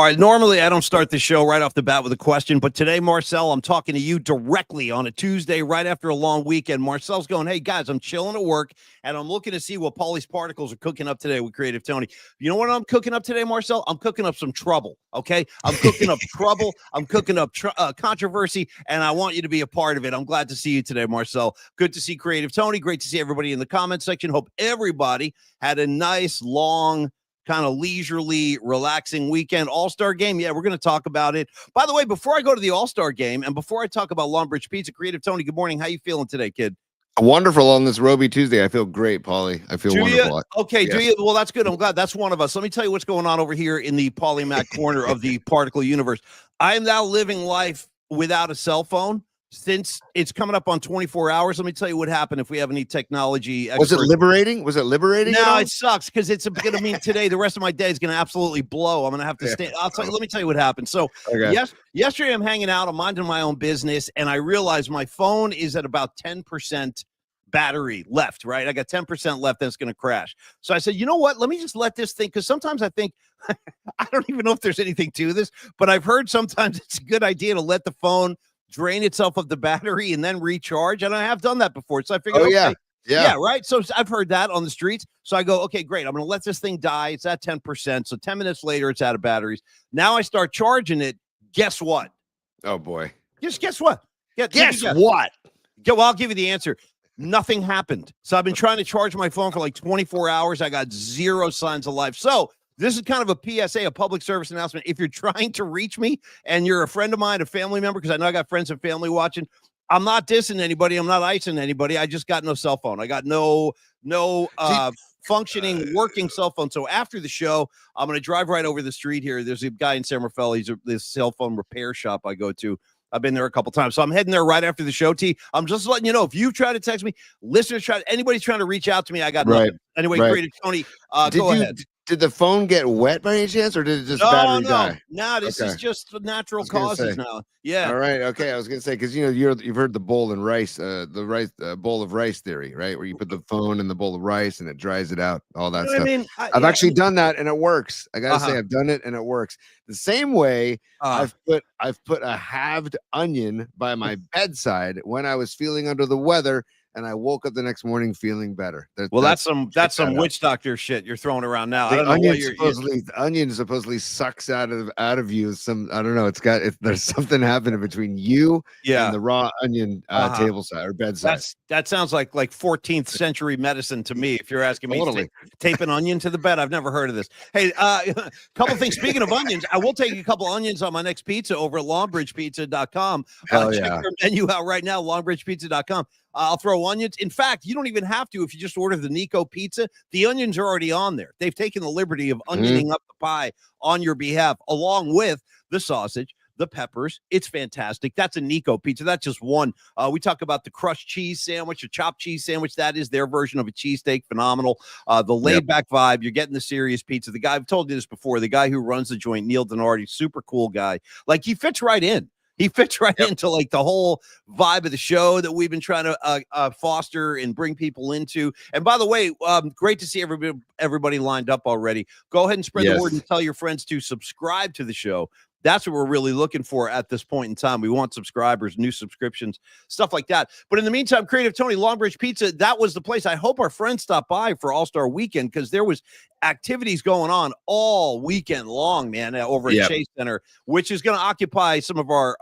right. Normally, I don't start the show right off the bat with a question, but today, Marcel, I'm talking to you directly on a Tuesday right after a long weekend. Marcel's going, hey, guys, I'm chilling at work, and I'm looking to see what Paulie's Particles are cooking up today with Creative Tony. You know what I'm cooking up today, Marcel? I'm cooking up some trouble, okay? I'm cooking up trouble. I'm cooking up controversy, and I want you to be a part of it. I'm glad to see you today, Marcel. Good to see Creative Tony. Great to see everybody in the comment section. Hope everybody had a nice, long, kind of leisurely, relaxing weekend. All-Star game, yeah, we're going to talk about it. By the way, before I go to the All-Star game and before I talk about Longbridge Pizza, Creative Tony, good morning. How you feeling today, kid? Wonderful on this Roby Tuesday. I feel great, Paulie. I feel wonderful. Okay, yes. Do you? Well, that's good. I'm glad. That's one of us. Let me tell you what's going on over here in the Paulie Mac corner of the particle universe. I am now living life without a cell phone. Since it's coming up on 24 hours, let me tell you what happened if we have any technology experts. Was it liberating? Was it liberating? No, it sucks because it's going to mean today, the rest of my day is going to absolutely blow. I'm going to have to stay. Let me tell you what happened. So yesterday I'm hanging out, I'm minding my own business, and I realized my phone is at about 10% battery left, right? I got 10% left, and it's going to crash. So I said, you know what? Let me just let this thing, because sometimes I think, I don't even know if there's anything to this, but I've heard sometimes it's a good idea to let the phone drain itself of the battery and then recharge. And I have done that before. So I figured, yeah, right. So I've heard that on the streets. So I go, okay, great. I'm going to let this thing die. It's at 10%. So 10 minutes later, it's out of batteries. Now I start charging it. Guess what? Oh boy. Just guess what? Guess what? Well, I'll give you the answer. Nothing happened. So I've been trying to charge my phone for like 24 hours. I got zero signs of life. So this is kind of a PSA, a public service announcement. If you're trying to reach me and you're a friend of mine, a family member, because I know I got friends and family watching, I'm not dissing anybody. I'm not icing anybody. I just got no cell phone. I got no functioning, working cell phone. So after the show, I'm going to drive right over the street here. There's a guy in San Rafael. He's this cell phone repair shop I go to. I've been there a couple times. So I'm heading there right after the show, T. I'm just letting you know, if you try to text me, listeners anybody's trying to reach out to me, I got nothing. Anyway, Creative Tony, go ahead. Did the phone get wet by any chance, or did it just battery die? No, this is just natural causes now. Yeah. All right. Okay. I was gonna say, because you've heard the bowl and rice, bowl of rice theory, right? Where you put the phone in the bowl of rice and it dries it out, all that stuff. I mean, I've actually done that and it works. I gotta say, I've done it and it works. The same way I've put a halved onion by my bedside when I was feeling under the weather. And I woke up the next morning feeling better. That's some witch doctor shit you're throwing around now. The onion supposedly sucks out of you. I don't know. There's something happening between you and the raw onion table side or bedside. That sounds like 14th century medicine to me. If you're asking me, to tape an onion to the bed, I've never heard of this. Hey, a couple things. Speaking of onions, I will take a couple onions on my next pizza over at longbridgepizza.com. Check their menu out right now, longbridgepizza.com. I'll throw onions. In fact, you don't even have to if you just order the Nico pizza. The onions are already on there. They've taken the liberty of onioning up the pie on your behalf, along with the sausage, the peppers. It's fantastic. That's a Nico pizza. That's just one. We talk about the crushed cheese sandwich, a chopped cheese sandwich. That is their version of a cheesesteak. Phenomenal. The laid back vibe. You're getting the serious pizza. The guy, I've told you this before, the guy who runs the joint, Neil Denardi, super cool guy. Like, he fits right in. He fits right into like the whole vibe of the show that we've been trying to foster and bring people into. And by the way, great to see everybody lined up already. Go ahead and spread the word and tell your friends to subscribe to the show. That's what we're really looking for at this point in time. We want subscribers, new subscriptions, stuff like that. But in the meantime, Creative Tony, Longbridge Pizza, that was the place. I hope our friends stop by for All-Star Weekend, because there was activities going on all weekend long, man, over at Chase Center, which is going to occupy some of our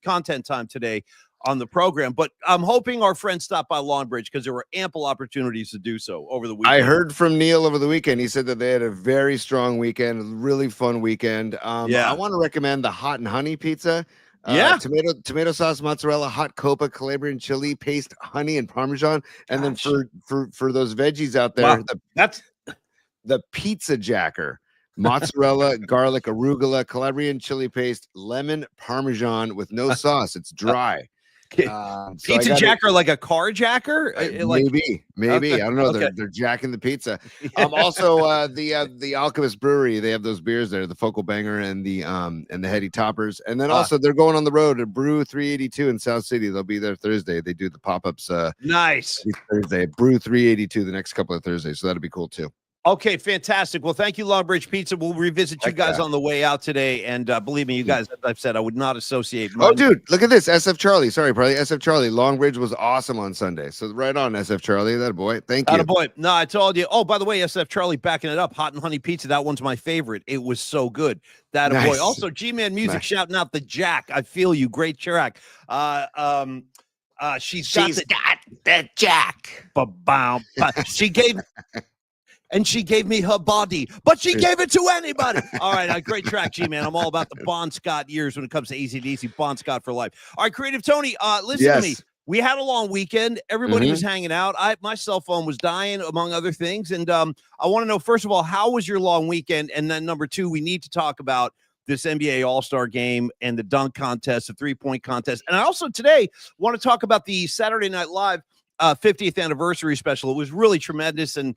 content time today on the program. But I'm hoping our friends stop by Longbridge, because there were ample opportunities to do so over the weekend. I heard from Neil over the weekend. He said that they had a very strong weekend, a really fun weekend. I want to recommend the Hot and Honey pizza. Tomato sauce, mozzarella, hot copa, Calabrian chili paste, honey, and Parmesan. And then for those veggies out there, that's the pizza jacker. Mozzarella, garlic, arugula, Calabrian chili paste, lemon, Parmesan with no sauce. It's dry. Pizza jacker, like a car jacker? Maybe. Okay. I don't know. They're jacking the pizza. Also, the Alchemist Brewery, they have those beers there, the Focal Banger and the Heady Toppers. And then also they're going on the road to Brew 382 in South City. They'll be there Thursday. They do the pop-ups. Nice. Thursday, Brew 382 the next couple of Thursdays. So that'll be cool too. Okay, fantastic. Well, thank you, Longbridge Pizza. We'll revisit you guys on the way out today. And believe me, you guys, as I've said, I would not associate. Oh, dude, look at this. SF Charlie. Sorry, probably SF Charlie. Longbridge was awesome on Sunday. So right on, SF Charlie. That boy. Thank you. Boy. No, I told you. Oh, by the way, SF Charlie backing it up. Hot and Honey Pizza. That one's my favorite. It was so good. That nice. Boy. Also, G-Man Music shouting out the Jack. I feel you. Great track. She's got the Jack. She gave. And she gave me her body, but she gave it to anybody. All right, great track, G-Man. I'm all about the Bon Scott years when it comes to AC/DC. Bon Scott for life. All right, Creative Tony, listen to me. We had a long weekend. Everybody was hanging out. My cell phone was dying, among other things. And I want to know, first of all, how was your long weekend? And then number two, we need to talk about this NBA All-Star game and the dunk contest, the three-point contest. And I also today want to talk about the Saturday Night Live 50th anniversary special. It was really tremendous. And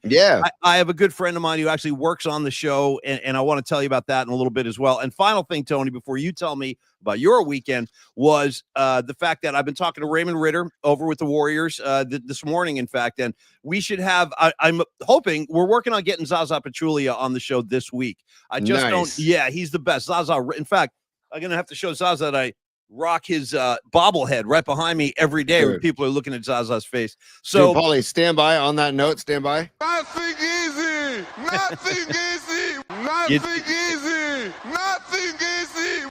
I have a good friend of mine who actually works on the show, and I want to tell you about that in a little bit as well. And final thing, Tony, before you tell me about your weekend, was the fact that I've been talking to Raymond Ritter over with the Warriors this morning, in fact, and we should have, I'm hoping, we're working on getting Zaza Pachulia on the show this week. I just don't, he's the best. Zaza, in fact, I'm going to have to show Zaza that I rock his bobblehead right behind me every day when people are looking at Zaza's face. So, dude, Paulie, stand by on that note. Stand by. Nothing easy. Nothing easy. Nothing easy. Nothing easy.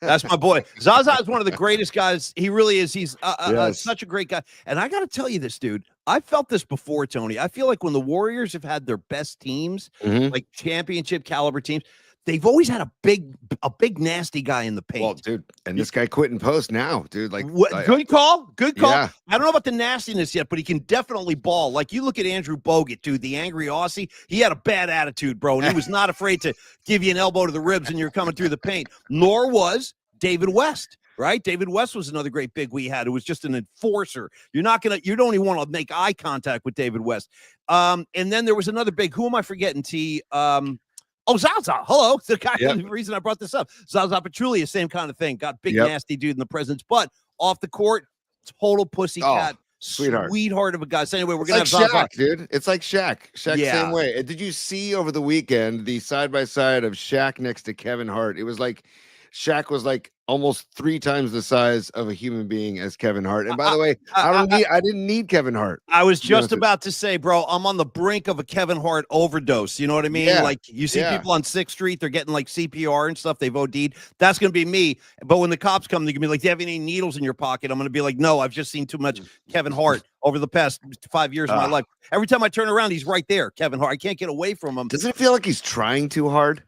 That's my boy. Zaza is one of the greatest guys. He really is. He's such a great guy. And I got to tell you this, dude. I felt this before, Tony. I feel like when the Warriors have had their best teams, like championship caliber teams, they've always had a big nasty guy in the paint. Well, dude, and this guy quit in post now, dude. Like, good call. Good call. Yeah. I don't know about the nastiness yet, but he can definitely ball. Like, you look at Andrew Bogut, dude, the angry Aussie. He had a bad attitude, bro, and he was not afraid to give you an elbow to the ribs and you're coming through the paint. Nor was David West. Right? David West was another great big we had. It was just an enforcer. You don't even want to make eye contact with David West. And then there was another big, who am I forgetting? Zaza. Hello. The guy, the reason I brought this up. Zaza Pachulia, same kind of thing. Got big, nasty dude in the presence, but off the court, total pussycat. Sweetheart of a guy. So anyway, we're going to have Shaq, dude. It's like Shaq. Same way. Did you see over the weekend the side-by-side of Shaq next to Kevin Hart? It was like Shaq was like almost 3 times the size of a human being as Kevin Hart. And by the way, I didn't need Kevin Hart. I was just about to say, bro, I'm on the brink of a Kevin Hart overdose. You know what I mean? Like, you see people on 6th Street, they're getting like CPR and stuff. They've OD'd. That's going to be me. But when the cops come, they're going to be like, do you have any needles in your pocket? I'm going to be like, no, I've just seen too much Kevin Hart over the past 5 years of my life. Every time I turn around, he's right there, Kevin Hart. I can't get away from him. Doesn't it feel like he's trying too hard?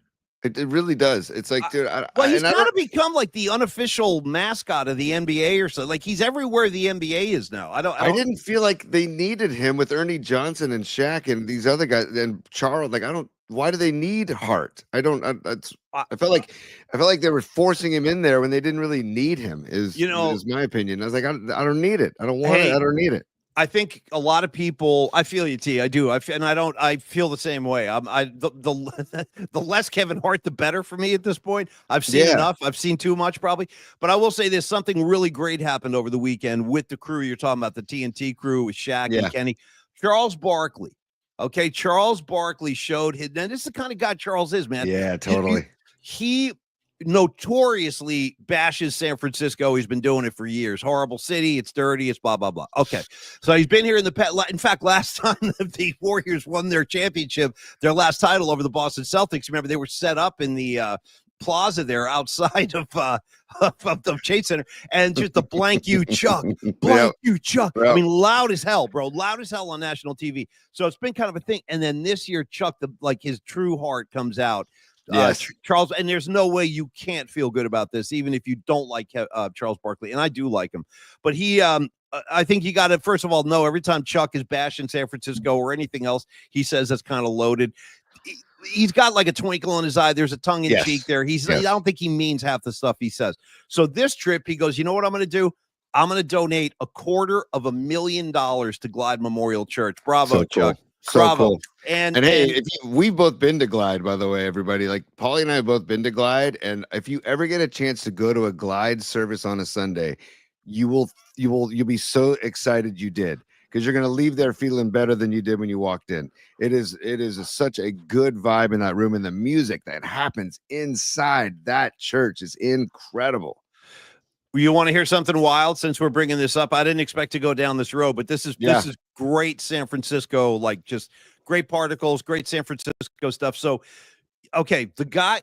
It really does. It's like, dude. He's got to become like the unofficial mascot of the NBA or so. Like, he's everywhere the NBA is now. I didn't feel like they needed him with Ernie Johnson and Shaq and these other guys and Charles. Like, why do they need Hart? I felt like they were forcing him in there when they didn't really need him. Is my opinion. I was like, I don't need it. I don't want it. I don't need it. I think a lot of people. I feel you, T. I do. I feel the same way. The less Kevin Hart, the better for me at this point. I've seen enough. I've seen too much, probably. But I will say this: something really great happened over the weekend with the crew you're talking about, the TNT crew with Shaq and Kenny. Charles Barkley. Okay, Charles Barkley showed his. Now, this is the kind of guy Charles is, man. Yeah, totally. He notoriously bashes San Francisco. He's been doing it for years. Horrible city. It's dirty. It's blah, blah, blah. Okay. So he's been here in in fact, last time the Warriors won their championship, their last title over the Boston Celtics, remember they were set up in the plaza there outside of the Chase Center, and just the blank you Chuck. You Chuck. I mean, loud as hell, bro. Loud as hell on national TV. So it's been kind of a thing. And then this year, Chuck, his true heart comes out. Charles, and there's no way you can't feel good about this, even if you don't like Charles Barkley, and I do like him. But he, I think you got to first of all know every time Chuck is bashing San Francisco or anything else, he says that's kind of loaded. He's got like a twinkle in his eye. There's a tongue in cheek there. I don't think he means half the stuff he says. So this trip, he goes, you know what I'm going to do? I'm going to donate $250,000 to Glide Memorial Church. Bravo, Chuck. So Bravo. Cool. And hey, we've both been to Glide, by the way, everybody. Like, Paulie and I have both been to Glide, and if you ever get a chance to go to a Glide service on a Sunday, you'll be so excited you did, because you're going to leave there feeling better than you did when you walked in. It is such a good vibe in that room, and the music that happens inside that church is incredible. You want to hear something wild? Since we're bringing this up, I didn't expect to go down this road, but this is great San Francisco, like just great particles, great San Francisco stuff. So, okay,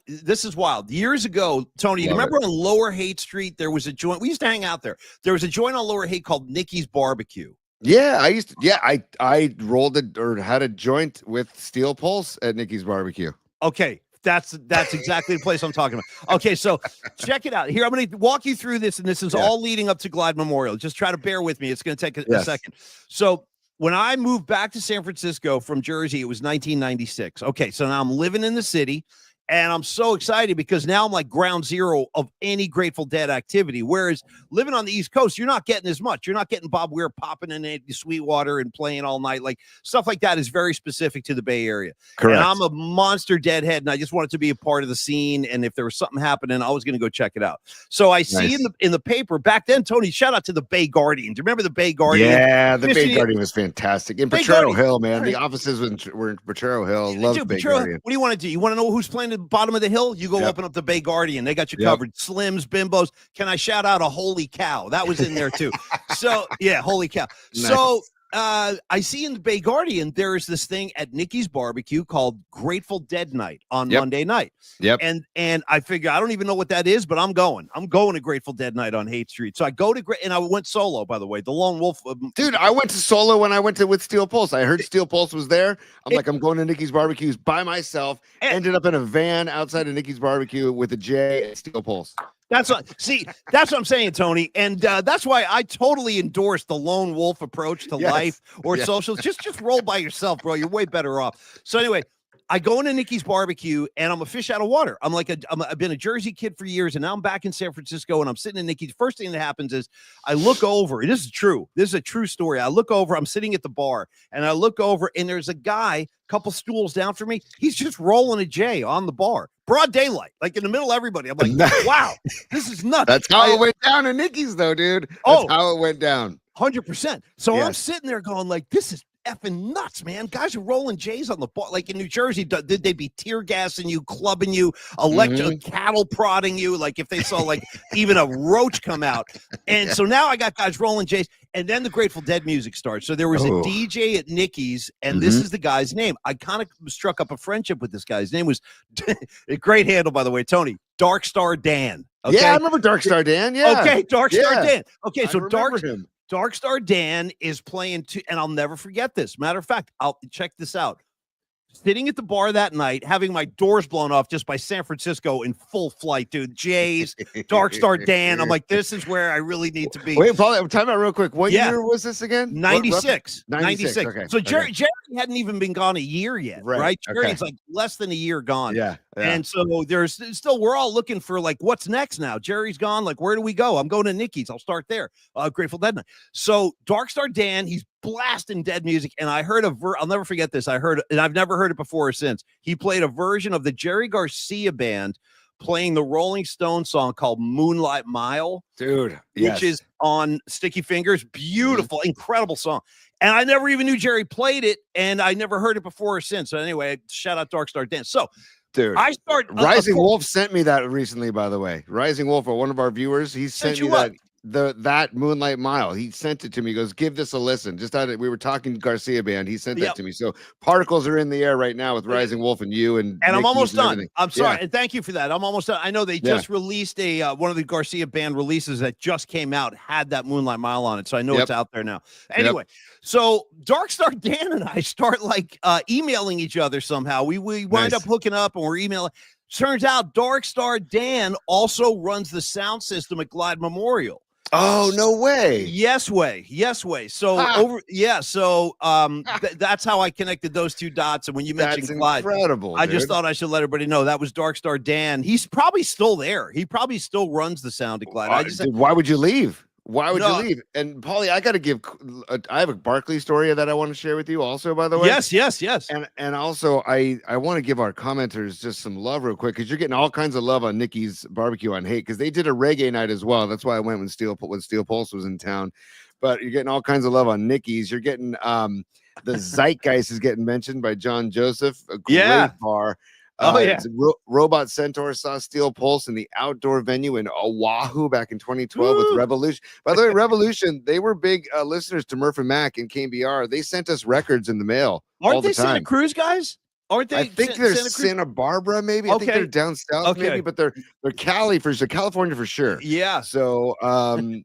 this is wild. Years ago, Tony, you remember on Lower Haight Street, there was a joint. We used to hang out there. There was a joint on Lower Haight called Nicky's Barbecue. Yeah, I used to. Yeah, I rolled it or had a joint with Steel Pulse at Nicky's Barbecue. Okay. That's exactly the place I'm talking about. Okay, so check it out. Here, I'm going to walk you through this, and this is all leading up to Glide Memorial. Just try to bear with me. It's going to take a second. So when I moved back to San Francisco from Jersey, it was 1996. Okay, so now I'm living in the city, and I'm so excited because now I'm like ground zero of any Grateful Dead activity. Whereas living on the East Coast, you're not getting as much. You're not getting Bob Weir popping in Sweetwater and playing all night. Like stuff like that is very specific to the Bay Area. Correct. And I'm a monster Deadhead, and I just wanted to be a part of the scene. And if there was something happening, I was going to go check it out. So I see in the paper back then, Tony, shout out to the Bay Guardian. Do you remember the Bay Guardian? Yeah, the Bay Guardian was fantastic. In Potrero Hill, man. The offices were in Potrero Hill. Love Bay Guardian. What do you want to do? You want to know who's playing at the bottom of the hill? You go open up the Bay Guardian. They got you covered. Slims, Bimbos. Can I shout out a Holy Cow? That was in there too. So yeah, Holy Cow. Nice. So I see in the Bay Guardian there's this thing at Nicky's Barbecue called Grateful Dead Night on Monday night. Yep. And I figure I don't even know what that is, but I'm going to Grateful Dead Night on Haight Street. So I go to and I went solo, by the way. The Lone Wolf. Dude, I went to solo when I went with Steel Pulse. I heard Steel Pulse was there. I'm going to Nicky's Barbecues by myself. Ended up in a van outside of Nicky's Barbecue with a J at Steel Pulse. That's what I'm saying, Tony. And that's why I totally endorse the lone wolf approach to life or socials. Just roll by yourself, bro. You're way better off. So anyway, I go into Nicky's Barbecue and I'm a fish out of water. I've been a Jersey kid for years, and now I'm back in San Francisco and I'm sitting in Nicky's. First thing that happens is I look over, and this is true. This is a true story. I look over, I'm sitting at the bar, and I look over, and there's a guy a couple stools down from me. He's just rolling a J on the bar. Broad daylight, like in the middle of everybody. I'm like, wow, this is nuts. That's how it went down in Nicky's, though, dude. That's how it went down. 100%. So I'm sitting there going like, this is effing nuts, man. Guys are rolling J's on the bar. Like in New Jersey, did they be tear gassing you, clubbing you, cattle prodding you? Like if they saw like even a roach come out. And so now I got guys rolling J's. And then the Grateful Dead music starts. So there was a DJ at Nicky's, and this is the guy's name. I kind of struck up a friendship with this guy. His name was a great handle, by the way, Tony. Dark Star Dan. Okay? Yeah, I remember Dark Star Dan. Yeah. Okay, Dark Star Dan. Okay, so Dark Star Dan is playing and I'll never forget this. Matter of fact, I'll check this out. Sitting at the bar that night, having my doors blown off just by San Francisco in full flight, dude. Jays, Dark Star Dan. I'm like, this is where I really need to be. Wait, Paulie, time out real quick. What year was this again? 96. 96. Okay. So Jerry hadn't even been gone a year yet, right? Jerry's like less than a year gone. Yeah. And so there's still, we're all looking for like, what's next now? Jerry's gone. Like, where do we go? I'm going to Nicky's. I'll start there. Grateful Dead Night. So Dark Star Dan, he's blasting Dead music. And I heard I'll never forget this. And I've never heard it before or since. He played a version of the Jerry Garcia band playing the Rolling Stones song called Moonlight Mile. Dude. Which is on Sticky Fingers. Beautiful, incredible song. And I never even knew Jerry played it. And I never heard it before or since. So anyway, shout out Dark Star Dan. So, dude, Rising Wolf sent me that recently, by the way. Rising Wolf, one of our viewers, he sent me that Moonlight Mile. He sent it to me. He goes, give this a listen. We were talking Garcia band. He sent that to me. So particles are in the air right now with Rising Wolf and you and I'm almost done. I'm sorry. And thank you for that. I'm almost done. I know they just released one of the Garcia band releases that just came out, had that Moonlight Mile on it. So I know it's out there now. Anyway, so Dark Star Dan and I start like emailing each other somehow. We wind up hooking up and we're emailing. Turns out Dark Star Dan also runs the sound system at Glide Memorial. Oh, no way. Yes way. So that's how I connected those two dots. And when you mentioned Glide, incredible, I just thought I should let everybody know that was Dark Star Dan. He's probably still there. He probably still runs the sound at Glide. Why would you leave? Why would you leave? And Paulie, I got to give. I have a Barkley story that I want to share with you. Also, by the way, yes. And also, I want to give our commenters just some love real quick because you're getting all kinds of love on Nikki's Barbecue on Hate because they did a reggae night as well. That's why I went when Steel Pulse was in town. But you're getting all kinds of love on Nikki's. You're getting the Zeitgeist is getting mentioned by John Joseph. A great bar. Robot Centaur saw Steel Pulse in the outdoor venue in Oahu back in 2012 with Revolution. By the way, Revolution, they were big listeners to Murph and Mac and KBR. They sent us records in the mail. Aren't all the they time. Santa Cruz guys? Aren't they? I think they're Santa Barbara, maybe. I think they're down south, maybe, but they're California for sure. Yeah. So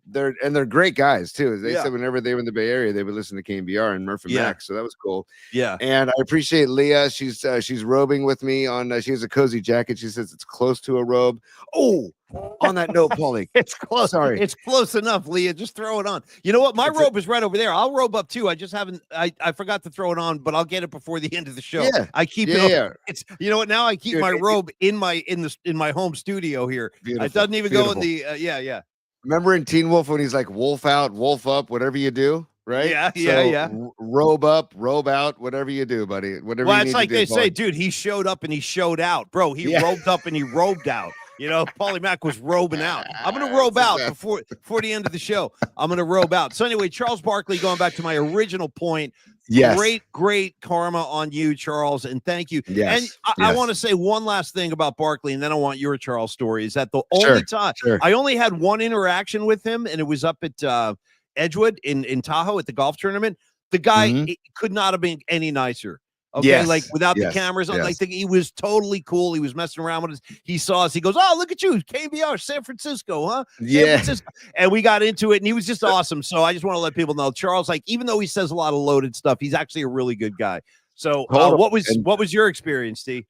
they're great guys too. They said whenever they were in the Bay Area, they would listen to KBR and Murph and Mac. So that was cool. Yeah. And I appreciate Leah. She's robing with me on. She has a cozy jacket. She says it's close to a robe. Oh, on that note, Paulie, it's close. Sorry, it's close enough, Leah. Just throw it on. You know what? My robe is right over there. I'll robe up too. I just haven't. I forgot to throw it on, but I'll get it before the end of the show. Yeah. I keep it. Yeah. It's you know what? Now I keep my robe in my home studio here. Beautiful. It doesn't even go in the. Yeah. Remember in Teen Wolf when he's like wolf out, wolf up, whatever you do. Right? Yeah. Robe up, robe out, whatever you do, buddy. Whatever. Well, it's like they say, dude. He showed up and he showed out, bro. He robed up and he robed out. You know, Paulie Mac was robing out. I'm going to robe out before the end of the show. I'm going to robe out. So anyway, Charles Barkley, going back to my original point. Yes. Great karma on you, Charles. And thank you. Yes. And I want to say one last thing about Barkley, and then I want your Charles story. Is that the only time I only had one interaction with him, and it was up at Edgewood in Tahoe at the golf tournament. The guy could not have been any nicer. Okay, like without the cameras on, like he was totally cool. He was messing around with us. He saw us. He goes, "Oh, look at you, KBR, San Francisco, huh?" San Francisco. And we got into it, and he was just awesome. So I just want to let people know, Charles, like even though he says a lot of loaded stuff, he's actually a really good guy. So what was your experience, Steve?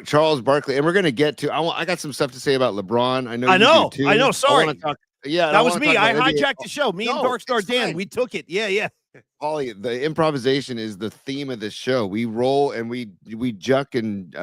Charles Barkley, and we're gonna get to. I got some stuff to say about LeBron. I know. Sorry, that was me. I hijacked the show. Me and Dark Star Dan, we took it. Yeah. Paulie, the improvisation is the theme of this show. We roll and we juck and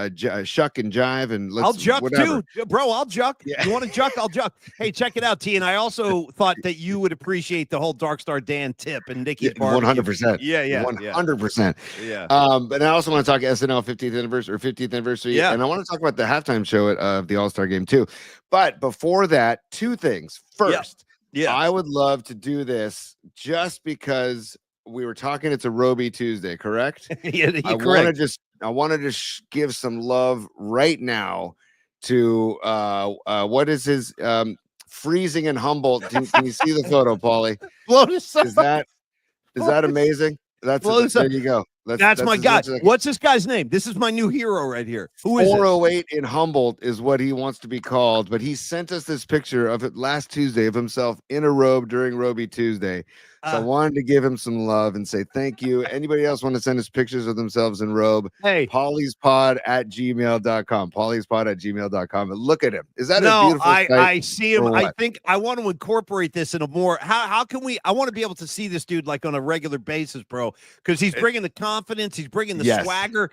shuck and jive and I'll juck too, bro. I'll juck. Yeah. You want to juck? I'll juck. Hey, check it out, T. And I also thought that you would appreciate the whole Dark Star Dan tip and Nikki's bar. 100%. Yeah, 100%. Yeah. But I also want to talk SNL 50th anniversary. Yeah. And I want to talk about the halftime show of the All-Star game too. But before that, two things. First. Yeah. I would love to do this just because we were talking. It's a Roby Tuesday, correct? I want to just give some love right now to what is his freezing in Humboldt. Can you see the photo, Paulie? Is that amazing? There you go. That's my guy. What's this guy's name? This is my new hero right here. Who is 408 in Humboldt is what he wants to be called. But he sent us this picture of it last Tuesday of himself in a robe during Roby Tuesday. So I wanted to give him some love and say thank you. Anybody else want to send us pictures of themselves in robe? Hey, pauliespod@gmail.com. pauliespod@gmail.com. And look at him. Is that a beautiful sight? I see him. I think I want to incorporate this in a more. How can we? I want to be able to see this dude like on a regular basis, bro, because he's bringing the confidence. He's bringing the swagger.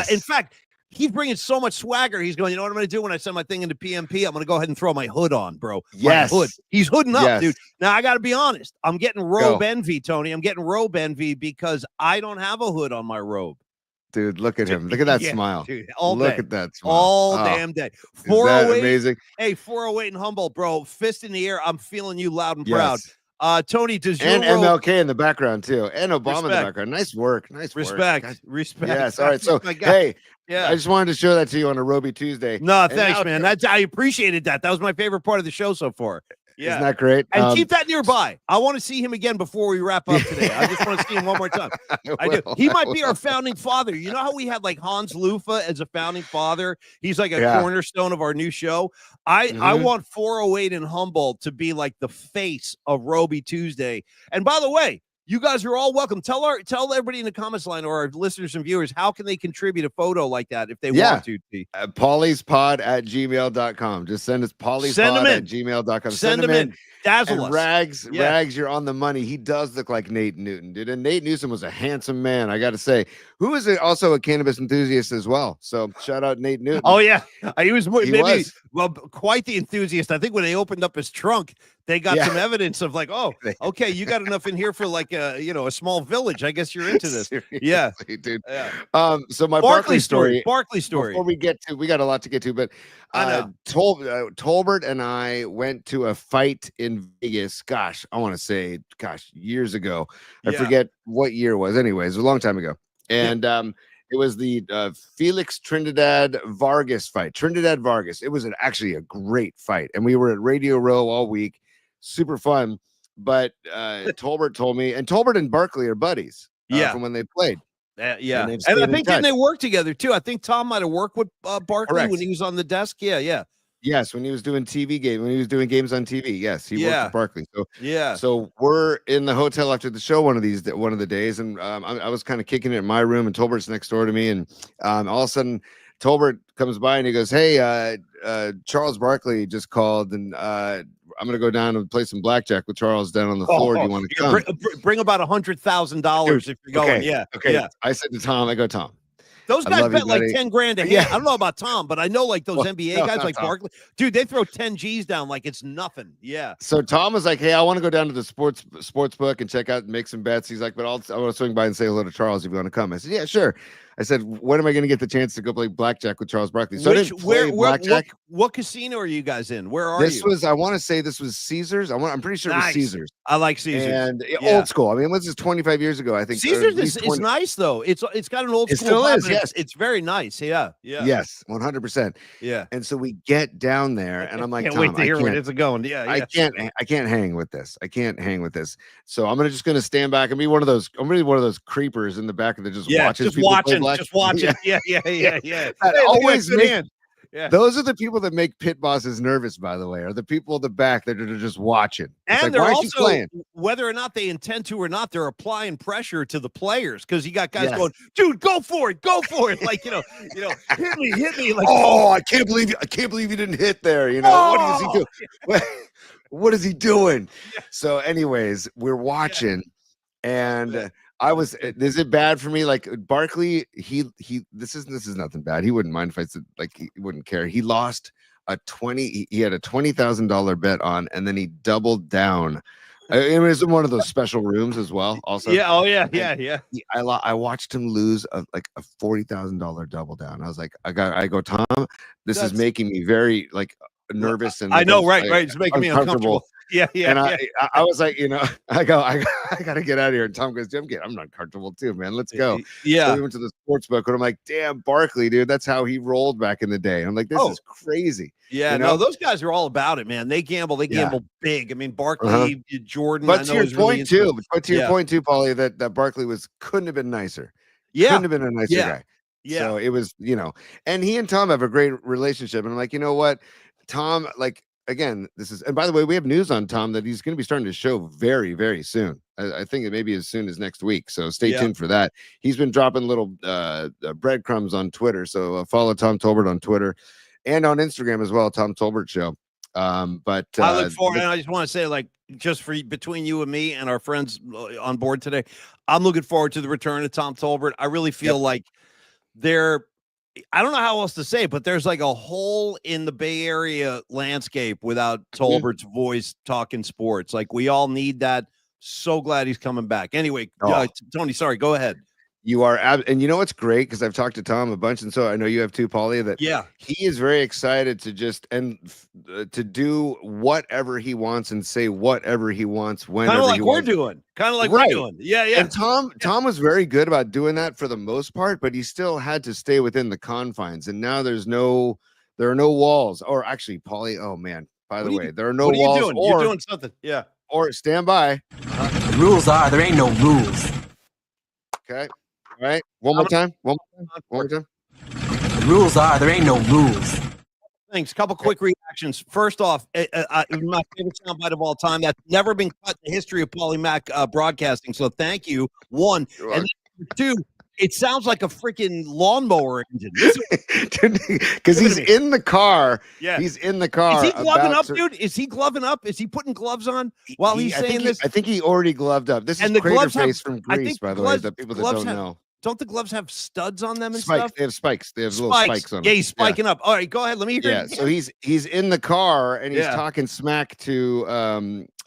In fact, he's bringing so much swagger. He's going, you know what I'm going to do when I send my thing into PMP? I'm going to go ahead and throw my hood on, bro. Yes. My hood. He's hooding up, dude. Now, I got to be honest. I'm getting robe envy, Tony. I'm getting robe envy because I don't have a hood on my robe. Dude, look at him. Look at that smile. Dude, look at that smile. All damn day. 408. Amazing. Hey, 408 in Humboldt, bro. Fist in the air. I'm feeling you loud and proud. Tony, does your MLK in the background too, and Obama in the background. Nice work. Respect. Yes. All right. So hey, I just wanted to show that to you on a Roby Tuesday. No, thanks, man. I appreciated that. That was my favorite part of the show so far. Yeah. Isn't that great? And keep that nearby. I want to see him again before we wrap up today. I just want to see him one more time. I do. He might be our founding father. You know how we had like Hans Lufa as a founding father? He's like a cornerstone of our new show. I want 408 in Humboldt to be like the face of Roby Tuesday. And by the way, you guys are all welcome. Tell everybody in the comments line or our listeners and viewers, how can they contribute a photo like that if they want to? pauliespod@gmail.com. Just send us pauliespod@gmail.com. Send them in. Dazzle us. Rags, you're on the money. He does look like Nate Newton, dude. And Nate Newsom was a handsome man, I got to say, who is also a cannabis enthusiast as well. So shout out Nate Newton. Oh, yeah. He was quite the enthusiast. I think when they opened up his trunk, they got some evidence of like, oh, okay, you got enough in here for like a small village. I guess you're into this. Yeah, dude. Yeah. So my Barkley story. Before we got a lot to get to, but Tolbert and I went to a fight in Vegas. Gosh, I want to say, years ago. I forget what year it was. Anyways, it was a long time ago, and it was the Felix Trinidad Vargas fight. Trinidad Vargas. It was actually a great fight, and we were at Radio Row all week. Super fun. But Tolbert told me, and Tolbert and Barkley are buddies. From when they played. Yeah, and I think then they worked together too. I think Tom might have worked with Barkley when he was on the desk. Yes, when he was doing games on TV. Yes, he worked with Barkley. So so we're in the hotel after the show one of the days, and I was kind of kicking it in my room, and Tolbert's next door to me, and all of a sudden Tolbert comes by and he goes, "Hey, Charles Barkley just called, and I'm gonna go down and play some blackjack with Charles down on the floor. Do you want to come? Bring about $100,000 if you're going." Okay. I said to Tom, Tom. Those guys bet like 10 grand a hand. I don't know about Tom, but I know like those NBA guys like Tom. Barkley, dude, they throw 10 G's down like it's nothing. Yeah. So Tom was like, "Hey, I want to go down to the sports book and check out and make some bets." He's like, "But I want to swing by and say hello to Charles if you want to come." I said, "Yeah, sure." I said, "When am I going to get the chance to go play blackjack with Charles Barkley?" So blackjack. What casino are you guys in? Where are you? I want to say this was Caesars. I'm pretty sure it was Caesars. I like Caesars. And old school. I mean, this is 25 years ago, I think. Caesars is nice though. It's got an old school. It still is. Yes, it's very nice. Yeah. Yes, 100%. Yeah. And so we get down there, and I'm like, "Can't wait to hear where it's going." Yeah. I can't hang with this. So I'm just gonna stand back and be one of those. I'm really one of those creepers in the back of the just watching. Yeah. Always those are the people that make pit bosses nervous, by the way, are the people in the back that are just watching. And like, they're also, whether or not they intend to or not, they're applying pressure to the players because you got guys going, "Dude, go for it. Like, hit me. Like, I can't believe you didn't hit there. What does he do? What is he doing?" So, anyways, we're watching, and is it bad for me? Like Barkley, this is nothing bad. He wouldn't mind if I said, like, he wouldn't care. He lost he had a $20,000 bet on, and then he doubled down. It was in one of those special rooms as well. Also, I watched him lose a $40,000 double down. I was like, I go, "Tom, this is making me very nervous." And I know, right. It's making me uncomfortable. Yeah. And I was like, I gotta get out of here. And Tom goes, I'm not comfortable too, man. Let's go. Yeah. So we went to the sports book, and I'm like, damn, Barkley, dude, that's how he rolled back in the day. I'm like, this is crazy. Yeah, no, those guys are all about it, man. They gamble big. I mean, Barkley, Jordan. But to your point too, Paulie, that Barkley couldn't have been nicer. Yeah. Couldn't have been a nicer guy. Yeah. So it was, and he and Tom have a great relationship. And I'm like, you know what? Tom, again, and by the way, we have news on Tom that he's going to be starting to show very, very soon. I think it may be as soon as next week. So stay tuned for that. He's been dropping little breadcrumbs on Twitter. So follow Tom Tolbert on Twitter and on Instagram as well, Tom Tolbert Show. But I look forward, and I just want to say, just for between you and me and our friends on board today, I'm looking forward to the return of Tom Tolbert. I really feel like I don't know how else to say, but there's like a hole in the Bay Area landscape without Tolbert's voice talking sports. Like, we all need that. So glad he's coming back. Anyway, Tony, sorry, go ahead. You are, and you know what's great, because I've talked to Tom a bunch, and so I know you have too, Paulie, that he is very excited to to do whatever he wants and say whatever he wants whenever he wants. Kind of like we're doing. Yeah. And Tom was very good about doing that for the most part, but he still had to stay within the confines. And now there are no walls. Or actually, Paulie, oh man, by the way, there are no walls. You're doing something. Yeah. Or stand by. The rules are there ain't no rules. Okay. All right. One more time. The rules are there ain't no rules. Thanks. Couple quick reactions. First off, my favorite soundbite of all time that's never been cut in the history of Paulie Mac broadcasting. So thank you. One. And two, it sounds like a freaking lawnmower engine. Because he's in the car. Yeah. He's in the car. Is he gloving up, dude? Is he gloving up? Is he putting gloves on while he's saying this? I think he already gloved up. This is Crater Face from Greece, by the way, that people that don't know. Don't the gloves have studs on them and spikes. stuff? They have spikes. They have little spikes on them. Yeah, he's spiking up. All right, go ahead. Let me hear. Yeah, so he's in the car and he's talking smack to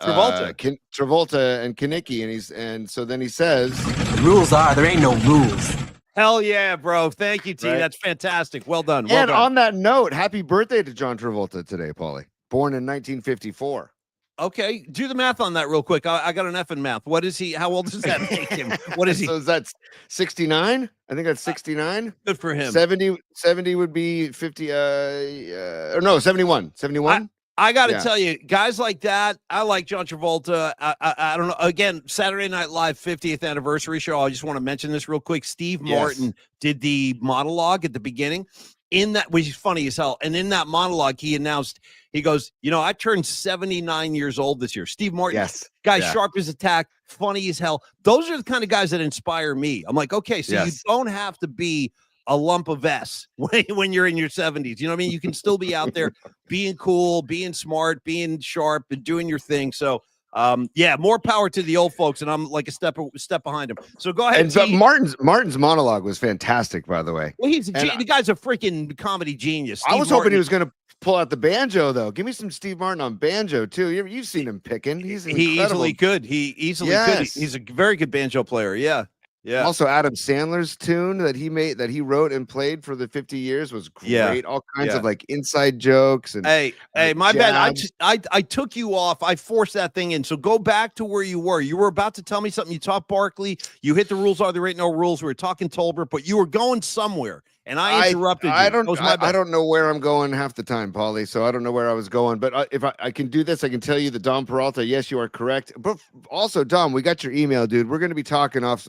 Travolta and Kinnicky, and so then he says, "The rules are there ain't no rules." Hell yeah, bro! Thank you, T. Right. That's fantastic. Well done. Well and done. On that note, happy birthday to John Travolta today, Paulie. Born in 1954. Okay, do the math on that real quick. I got an F in math. What is he? How old does that make him? What is he? So that's 69. I think that's 69. Good for him. 70 would be 50. Or no, 71. 71. I got to tell you, guys like that. I like John Travolta. I don't know. Again, Saturday Night Live 50th anniversary show. I just want to mention this real quick. Steve Martin did the monologue at the beginning. In that, which is funny as hell. And in that monologue, he announced, he goes, I turned 79 years old this year. Steve Martin, guy sharp as a tack, funny as hell. Those are the kind of guys that inspire me. I'm like, okay, so you don't have to be a lump of S when you're in your 70s. You know what I mean? You can still be out there being cool, being smart, being sharp, and doing your thing. So, more power to the old folks, and I'm like a step behind him. So go ahead. And so Martin's monologue was fantastic, by the way. Well, the guy's a freaking comedy genius. I was hoping he was going to pull out the banjo, though. Give me some Steve Martin on banjo too. You've seen him picking. He easily could. He easily could. He's a very good banjo player. Yeah. Yeah. Also, Adam Sandler's tune that he wrote and played for the 50 years was great. Yeah. All kinds of like inside jokes and hey, my bad. I took you off. I forced that thing in. So go back to where you were. You were about to tell me something. You taught Barkley. You hit the rules are there ain't no rules. We were talking Tolbert, but you were going somewhere. And I interrupted you. I don't know where I'm going half the time, Paulie. So I don't know where I was going. But if I can do this, I can tell you that Dom Peralta. Yes, you are correct. But also, Dom, we got your email, dude. We're going to be talking off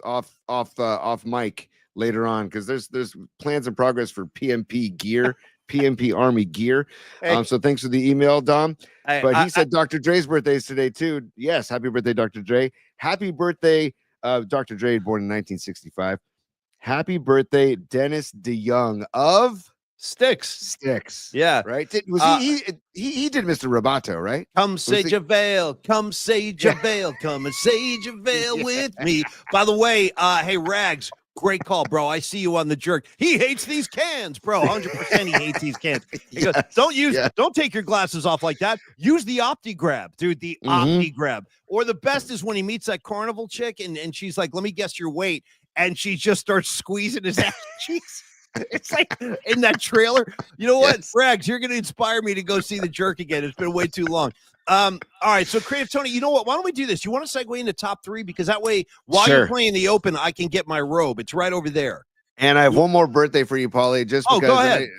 mic later on because there's plans in progress for PMP gear, PMP Army gear. So thanks for the email, Dom. But he said Dr. Dre's birthday is today too. Yes, happy birthday, Dr. Dre. Happy birthday, Dr. Dre, born in 1965. Happy birthday, Dennis DeYoung of Styx. Yeah. Right? He did Mr. Roboto, right? Come say Javale, come say Javale, come and say Javale with me. By the way, hey, Rags, great call, bro. I see you on the jerk. He hates these cans, bro. 100% he hates these cans. He goes, don't take your glasses off like that. Use the OptiGrab, dude, the OptiGrab. Or the best is when he meets that carnival chick and she's like, let me guess your weight. And she just starts squeezing his ass cheeks. It's like in that trailer. You know what, Rags? You're going to inspire me to go see the jerk again. It's been way too long. All right, so Creative Tony, you know what? Why don't we do this? You want to segue into top three? Because that way, while you're playing the open, I can get my robe. It's right over there. And I have one more birthday for you, Paulie. Just because go ahead.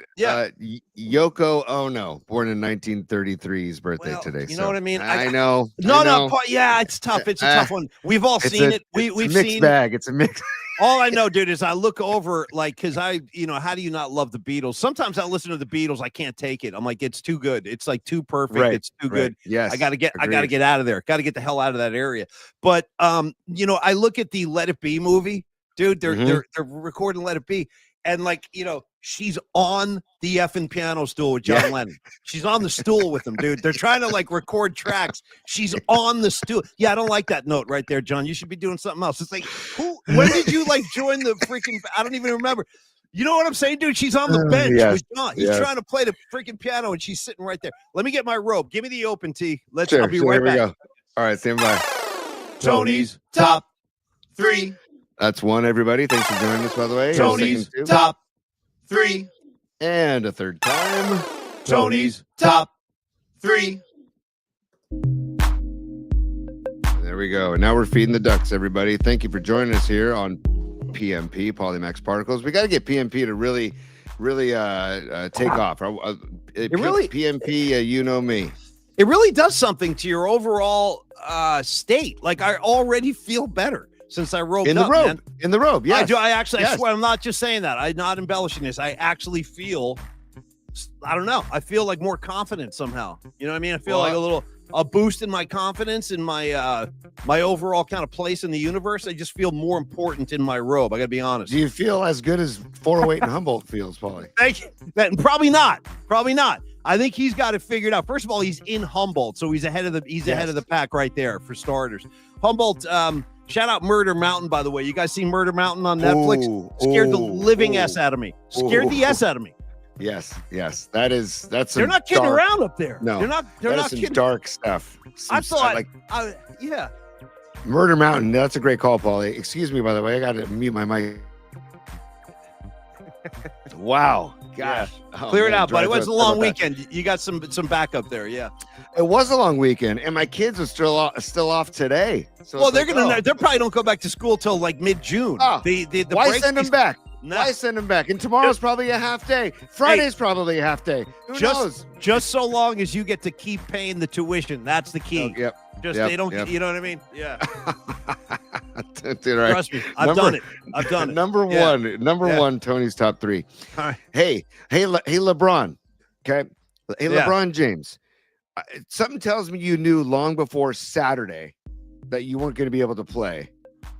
Yoko Ono, born in 1933's birthday today. You know what I mean? I know. No. Yeah, it's tough. It's a tough one. We've all seen it. We've seen a mixed bag. It's a mix. All I know, dude, is I look over because how do you not love the Beatles? Sometimes I listen to the Beatles. I can't take it. I'm like, it's too good. It's like too perfect. Right, it's too good. Yes. I gotta get out of there. Got to get the hell out of that area. But I look at the Let It Be movie. Dude, they're recording Let It Be. And she's on the effing piano stool with John Lennon. She's on the stool with him, dude. They're trying to record tracks. She's on the stool. Yeah, I don't like that note right there, John. You should be doing something else. It's like, when did you join the freaking, I don't even remember. You know what I'm saying, dude? She's on the bench with John. He's trying to play the freaking piano and she's sitting right there. Let me get my robe. Give me the open T. I'll be right back. Go. All right, stand by. Tony's top three. That's one, everybody. Thanks for joining us, by the way. Tony's top three. And a third time. Tony's top three. There we go. And now we're feeding the ducks, everybody. Thank you for joining us here on PMP, Polymax Particles. We got to get PMP to really take off. PMP, you know me. It really does something to your overall state. I already feel better. Since I robed in the up, robe, man. In the robe, I do. I swear, I'm not just saying that. I'm not embellishing this. I actually feel, I don't know. I feel more confident somehow. You know what I mean? I feel a boost in my confidence in my my overall kind of place in the universe. I just feel more important in my robe. I got to be honest. Do you feel as good as 408 and Humboldt feels, Paulie? Thank you. Probably not. I think he's got it figured out. First of all, he's in Humboldt, so he's ahead of the pack right there for starters. Humboldt. Shout out Murder Mountain, by the way. You guys see Murder Mountain on Netflix? Scared the living S out of me. Scared the S out of me. Yes. That's they're not kidding around up there. No, they're not kidding. Dark stuff. I thought, yeah. Murder Mountain. That's a great call, Paulie. Excuse me, by the way. I got to mute my mic. Wow. Gosh. Yeah. Clear it out, buddy. It was a long weekend. You got some backup there. Yeah. It was a long weekend, and my kids are still off today. So they probably don't go back to school till like mid-June. Oh, why break send them back? Nah. Why send them back? And tomorrow's probably a half day. Friday's probably a half day. Who knows? Just so long as you get to keep paying the tuition. That's the key. Yep. They don't. You know what I mean? Yeah. Dude, right. Trust me, I've done it. Number one, Tony's top 3. All right. Hey, LeBron. Okay. Hey, LeBron James. Something tells me you knew long before Saturday that you weren't going to be able to play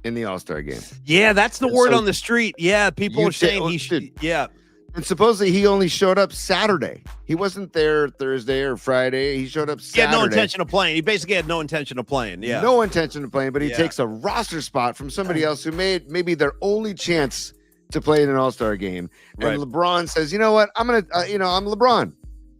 in the All-Star game. Yeah, that's the word on the street. Yeah, people are saying he should. Yeah. And supposedly he only showed up Saturday. He wasn't there Thursday or Friday. He showed up Saturday. He had no intention of playing. He basically had no intention of playing. Yeah. No intention of playing, but he takes a roster spot from somebody else who made maybe their only chance to play in an All-Star game. And LeBron says, you know what? I'm going to, I'm LeBron.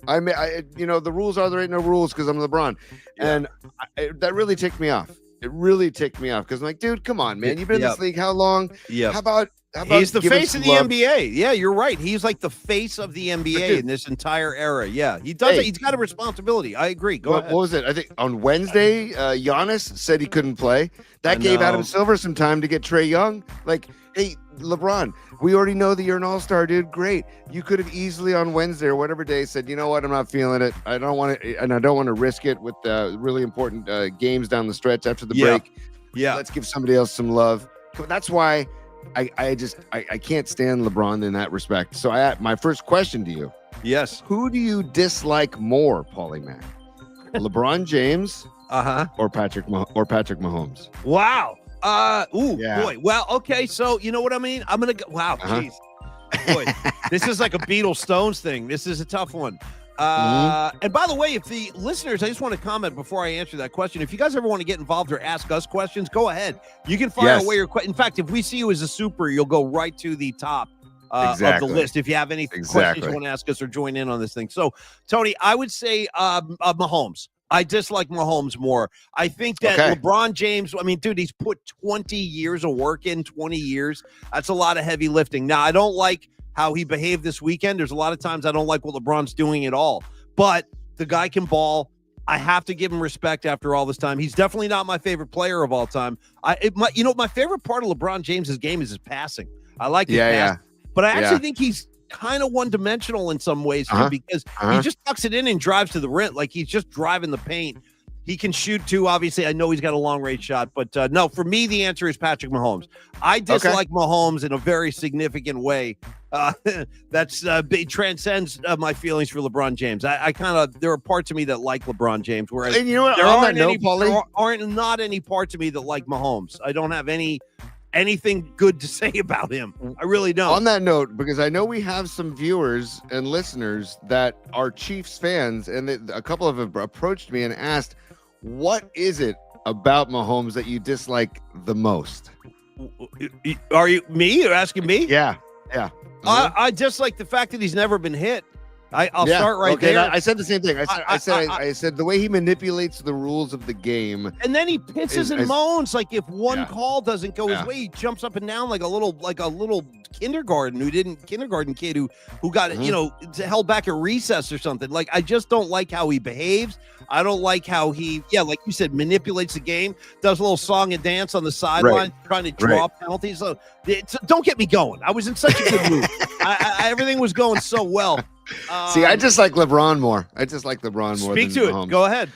The rules are there ain't no rules because I'm LeBron. And that really ticked me off. It really ticked me off because I'm like, dude, come on, man. You've been in this league how long? Yeah. How about he's the face of the NBA. Yeah, you're right. He's like the face of the NBA in this entire era. Yeah, he does it. He's got a responsibility. I agree. Go ahead. What was it? I think on Wednesday, Giannis said he couldn't play. That gave Adam Silver some time to get Trae Young. Like, hey, LeBron, we already know that you're an all-star, dude. Great. You could have easily on Wednesday or whatever day said, you know what? I'm not feeling it. I don't want to, and I don't want to risk it with really important games down the stretch after the break. Yeah. Let's give somebody else some love. That's why I can't stand LeBron in that respect. So my first question to you. Yes. Who do you dislike more, Paulie Mac? LeBron James or Patrick Mahomes? Wow. Boy. Well, okay. So you know what I mean? I'm going to go. Wow. Jeez. Boy, this is like a Beatles Stones thing. This is a tough one. And by the way, if the listeners, I just want to comment before I answer that question. If you guys ever want to get involved or ask us questions, go ahead. You can fire away your question. In fact, if we see you as a super, you'll go right to the top of the list. If you have any questions you want to ask us or join in on this thing. So, Tony, I would say Mahomes. I dislike Mahomes more. I think that LeBron James, I mean, dude, he's put 20 years of work in, 20 years. That's a lot of heavy lifting. Now, I don't like how he behaved this weekend. There's a lot of times I don't like what LeBron's doing at all. But the guy can ball. I have to give him respect after all this time. He's definitely not my favorite player of all time. My favorite part of LeBron James's game is his passing. I like his pass. But I actually think he's kind of one-dimensional in some ways too, because he just tucks it in and drives to the rim. Like he's just driving the paint. He can shoot too. Obviously, I know he's got a long-range shot, but no, for me, the answer is Patrick Mahomes. I dislike Mahomes in a very significant way. That's transcends my feelings for LeBron James. I kind of there are parts of me that like LeBron James, whereas and you know what, there aren't not any parts of me that like Mahomes. I don't have anything good to say about him. I really don't. On that note, because I know we have some viewers and listeners that are Chiefs fans, and a couple of them approached me and asked, what is it about Mahomes that you dislike the most? Are you me? You're asking me? Yeah. I dislike the fact that he's never been hit. I'll start right there. I said the same thing. I said the way he manipulates the rules of the game, and then he pisses and moans. Like if one call doesn't go his way, he jumps up and down like a little kindergarten kid who got held back at recess or something. Like I just don't like how he behaves. I don't like how he, like you said, manipulates the game. Does a little song and dance on the sideline, trying to draw penalties. So don't get me going. I was in such a good mood. Everything was going so well. See, I just like LeBron more. Speak to Mahomes. it. Go ahead.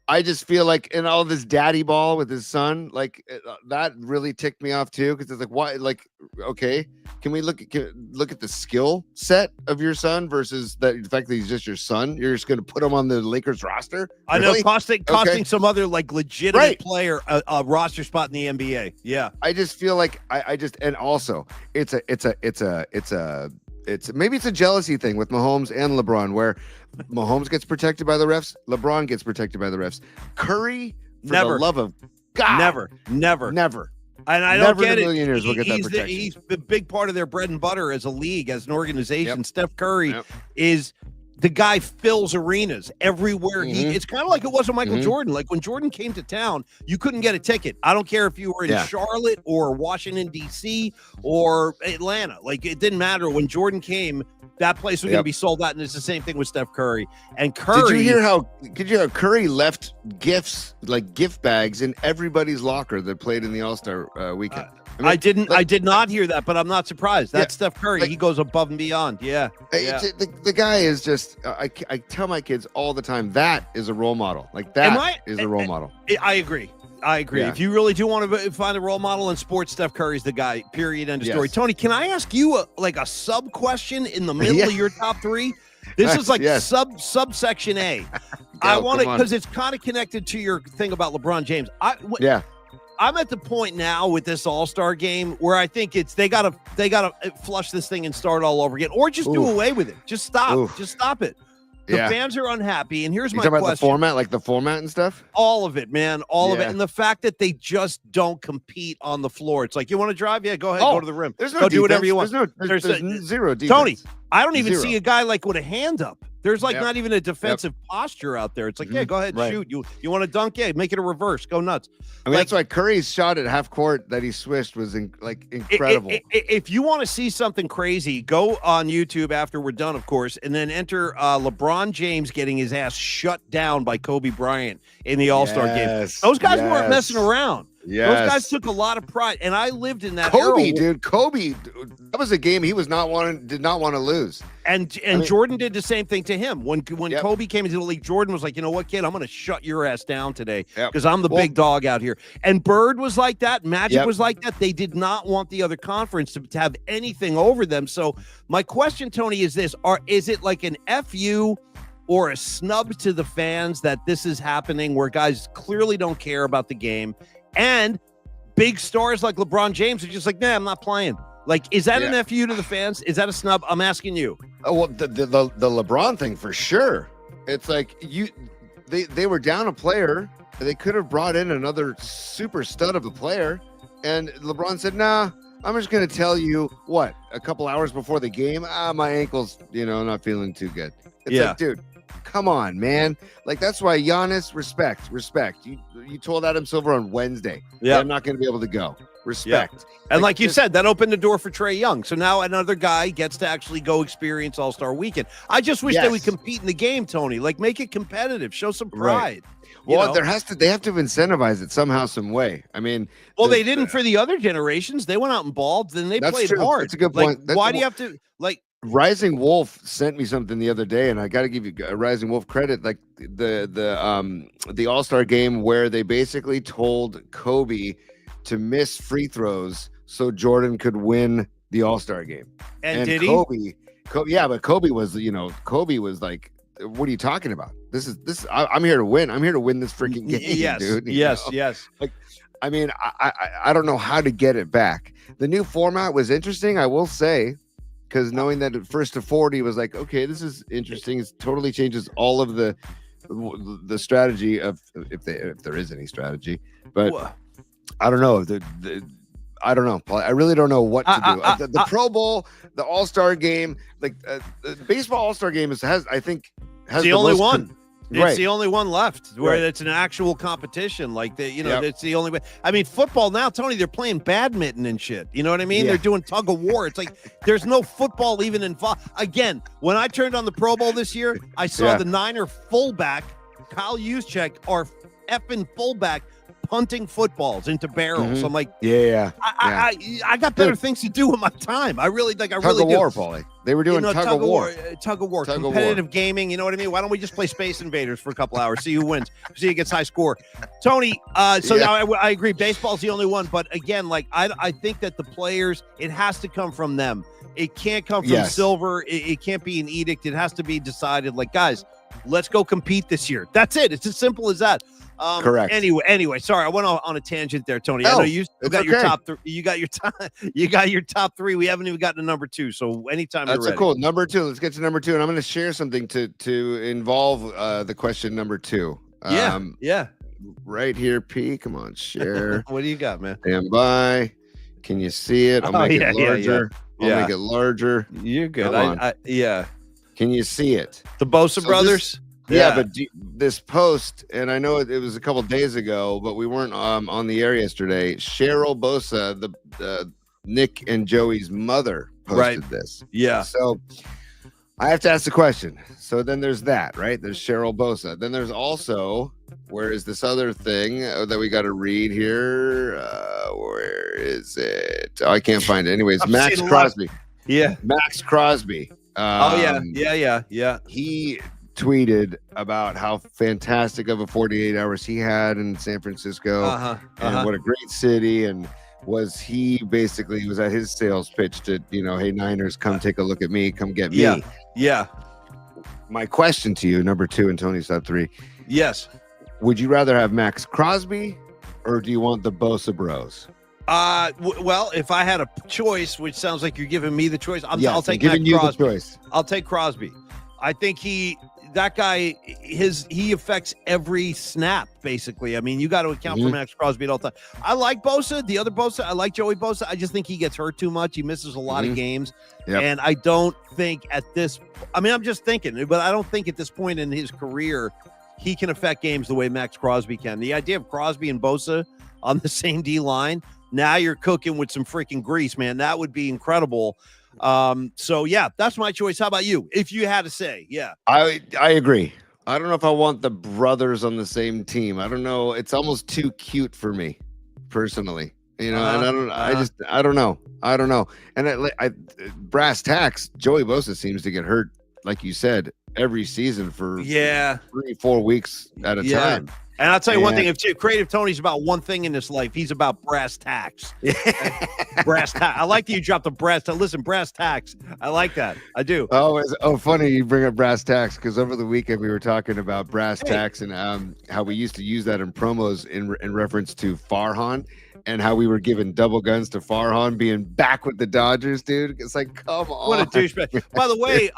I just feel like in all this daddy ball with his son, like that really ticked me off too. Because it's like, why? Like, okay, can we look at the skill set of your son versus the fact that he's just your son? You're just going to put him on the Lakers roster? I know, costing some other like legitimate player a roster spot in the NBA. Yeah, I just feel like and also it's maybe it's a jealousy thing with Mahomes and LeBron, where Mahomes gets protected by the refs, LeBron gets protected by the refs. Curry, for the love of God, never. And I don't Never get in a it. million years we'll get that protection. He's the big part of their bread and butter as a league, as an organization. Yep. Steph Curry is the guy fills arenas everywhere. It's kind of like it was with Michael Jordan. Like when Jordan came to town, you couldn't get a ticket. I don't care if you were in Charlotte or Washington, D.C. or Atlanta. Like it didn't matter. When Jordan came, that place was going to be sold out. And it's the same thing with Steph Curry. And Curry. Did you hear how Curry left gifts, like gift bags, in everybody's locker that played in the All-Star weekend? I did not hear that, but I'm not surprised. That's Steph Curry. He goes above and beyond. The guy is just. I tell my kids all the time that is a role model. Like that is a role model. I agree. Yeah. If you really do want to find a role model in sports, Steph Curry's the guy. Period. End of story. Tony, can I ask you a sub question in the middle of your top three? This is like subsection A. I want it because it's kind of connected to your thing about LeBron James. I'm at the point now with this All-Star game where I think they gotta flush this thing and start all over again, or just do away with it. Just stop. Just stop it. The fans are unhappy, and here's my question. About the format, like the format and stuff? All of it, man. All of it. And the fact that they just don't compete on the floor. It's like, you want to drive? Yeah, go ahead. Go to the rim. There's no go do whatever you want. There's zero defense. Tony, I don't even see a guy like with a hand up. There's not even a defensive posture out there. It's like, yeah, go ahead and shoot. You want to dunk? Yeah, make it a reverse. Go nuts. I mean, that's why Curry's shot at half court that he swished was incredible. If you want to see something crazy, go on YouTube after we're done, of course, and then enter LeBron James getting his ass shut down by Kobe Bryant in the All-Star game. Those guys weren't messing around. Those guys took a lot of pride, and I lived in that Kobe, era. dude. Kobe, that was a game he did not want to lose. And Jordan did the same thing to him. When Kobe came into the league, Jordan was like, you know what, kid, I'm going to shut your ass down today because I'm the big dog out here. And Bird was like that. Magic was like that. They did not want the other conference to have anything over them. So my question, Tony, is this: is it like an FU or a snub to the fans that this is happening, where guys clearly don't care about the game? And big stars like LeBron James are just like, nah, I'm not playing. Like, is that an FU to the fans? Is that a snub? I'm asking you. Oh, well, the LeBron thing for sure. It's like they were down a player. They could have brought in another super stud of a player. And LeBron said, nah, I'm just going to tell you what, a couple hours before the game, my ankle's, not feeling too good. It's like, dude, come on, man. Like, that's why Giannis, respect. You told Adam Silver on Wednesday. Yeah, I'm not going to be able to go. Respect. Yeah. And like you said, that opened the door for Trae Young. So now another guy gets to actually go experience All-Star Weekend. I just wish they would compete in the game, Tony. Like, make it competitive. Show some pride. Well, they have to incentivize it somehow, some way. I mean, they didn't for the other generations. They went out and balled, then they played hard. That's a good point. Why do you have to Rising Wolf sent me something the other day, and I got to give you Rising Wolf credit. Like the All-Star game where they basically told Kobe to miss free throws so Jordan could win the All-Star game. And did Kobe, but Kobe was like, what are you talking about? I'm here to win. I'm here to win this freaking game, dude. Yes. Like, I mean, I don't know how to get it back. The new format was interesting, I will say, because knowing that at first to 40 was like, okay, this is interesting. It totally changes all of the strategy of if there is any strategy. But I don't know. I don't know, Paul. I really don't know what to do. The Pro Bowl, the All-Star game, like the baseball All-Star game has the only one. It's the only one left where it's an actual competition. Like it's the only way. I mean, football now, Tony, they're playing badminton and shit. You know what I mean? They're doing tug of war. It's like there's no football even involved. Again, when I turned on the Pro Bowl this year, I saw the Niner fullback, Kyle Juszczyk, our effing fullback, punting footballs into barrels. I'm like, I got better things to do with my time. I really do. Tug of war, Paulie. They were doing tug of war. Tug of war, competitive gaming. You know what I mean? Why don't we just play Space Invaders for a couple hours, see who wins, see who gets high score? Tony, now I agree, baseball's the only one. But again, like I think that the players, it has to come from them. It can't come from Silver. It can't be an edict. It has to be decided. Like, guys, let's go compete this year. That's it. It's as simple as that. Correct. Anyway, sorry, I went on a tangent there, Tony. I know you got your top three. You got your top three. We haven't even gotten to number two. So anytime you're ready. Cool. Number two. Let's get to number two, and I'm going to share something to involve the question number two. right here, P. Come on, share. What do you got, man? Stand by. Can you see it? I'll make it larger. I'll make it larger. You're good. Yeah. Can you see it? The Bosa brothers? But this post, and I know it was a couple days ago, but we weren't on the air yesterday. Cheryl Bosa, the Nick and Joey's mother, posted this. Yeah. So I have to ask the question. So then there's that, right? There's Cheryl Bosa. Then there's also, where is this other thing that we got to read here? Where is it? Oh, I can't find it. Anyways, Max Crosby. Yeah. Max Crosby. Yeah. He tweeted about how fantastic of a 48 hours he had in San Francisco and what a great city, and he basically was at his sales pitch to, hey, Niners, come take a look at me, come get me. Yeah. My question to you, number 2 and Tony's top 3. Yes. Would you rather have Max Crosby or do you want the Bosa Bros? Well, if I had a choice, which sounds like you're giving me the choice, I'll take Max Crosby. The choice. I'll take Crosby. I think that guy, he affects every snap, basically. I mean, you got to account for Max Crosby at all time. I like Bosa, the other Bosa. I like Joey Bosa. I just think he gets hurt too much. He misses a lot of games. Yep. And I don't think I'm just thinking, but I don't think at this point in his career, he can affect games the way Max Crosby can. The idea of Crosby and Bosa on the same D line, now you're cooking with some freaking grease, man. That would be incredible. So yeah, that's my choice. How about you? If you had to say, I agree. I don't know if I want the brothers on the same team. I don't know. It's almost too cute for me personally, and I don't know. And I brass tacks, Joey Bosa seems to get hurt, like you said, every season for 3-4 weeks at a time. And I'll tell you one thing, if Creative Tony's about one thing in his life, he's about brass tacks. Brass tacks. I like that you dropped the brass tacks. Listen, brass tacks. I like that. I do. Funny you bring up brass tacks, because over the weekend we were talking about brass tacks and how we used to use that in promos in reference to Farhan, and how we were giving double guns to Farhan being back with the Dodgers, dude. It's like, come on. What a douchebag. By the way,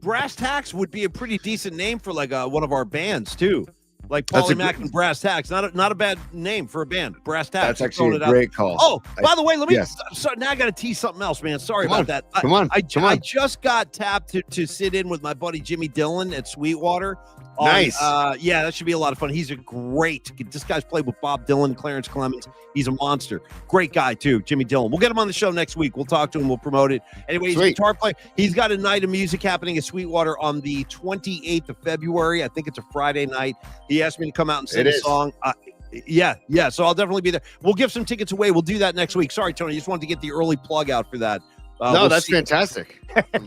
brass tacks would be a pretty decent name for like one of our bands too. Like Paulie Mac and Brass Tacks, not a bad name for a band. Brass Tacks. That's actually a great call. Oh, by the way, let me. Sorry, now I got to tease something else, man. Sorry about that. Come on. I just got tapped to sit in with my buddy Jimmy Dillon at Sweetwater. Nice. Yeah, that should be a lot of fun. He's a great. This guy's played with Bob Dylan, Clarence Clemens. He's a monster. Great guy too, Jimmy Dillon. We'll get him on the show next week. We'll talk to him. We'll promote it. Anyway, he's a guitar player. He's got a night of music happening at Sweetwater on the 28th of February. I think it's a Friday night. He asked me to come out and sing a song. Yeah. So I'll definitely be there. We'll give some tickets away. We'll do that next week. Sorry, Tony. Just wanted to get the early plug out for that. That's fantastic.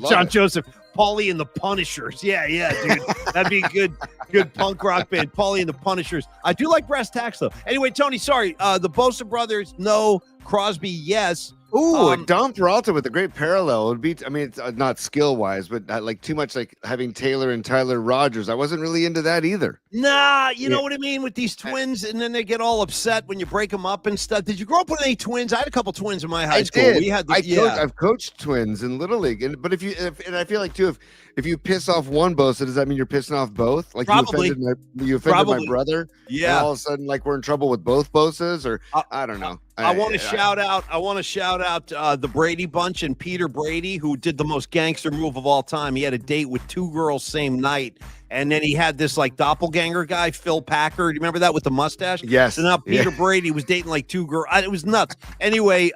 John Joseph, Paulie and the Punishers. Yeah, dude. That'd be a good punk rock band. Paulie and the Punishers. I do like Brass Tacks, though. Anyway, Tony, sorry. The Bosa brothers, no. Crosby, yes. Ooh, Dom Peralta with a great parallel. It would be, I mean, it's not skill wise, but like too much like having Taylor and Tyler Rogers. I wasn't really into that either. Nah, you know what I mean with these twins, and then they get all upset when you break them up and stuff. Did you grow up with any twins? I had a couple twins in my high school. I've coached twins in Little League, but and I feel like too, if you piss off one Bosa, does that mean you're pissing off both? Like probably. you offended my brother. Yeah. And all of a sudden, like we're in trouble with both Bosas, or I don't know. I want to shout out the Brady bunch and Peter Brady, who did the most gangster move of all time. He had a date with 2 girls same night, and then he had this like doppelganger guy, Phil Packer. Do you remember that with the mustache? Yes. So now Peter Brady was dating like 2 girls. It was nuts. Anyway,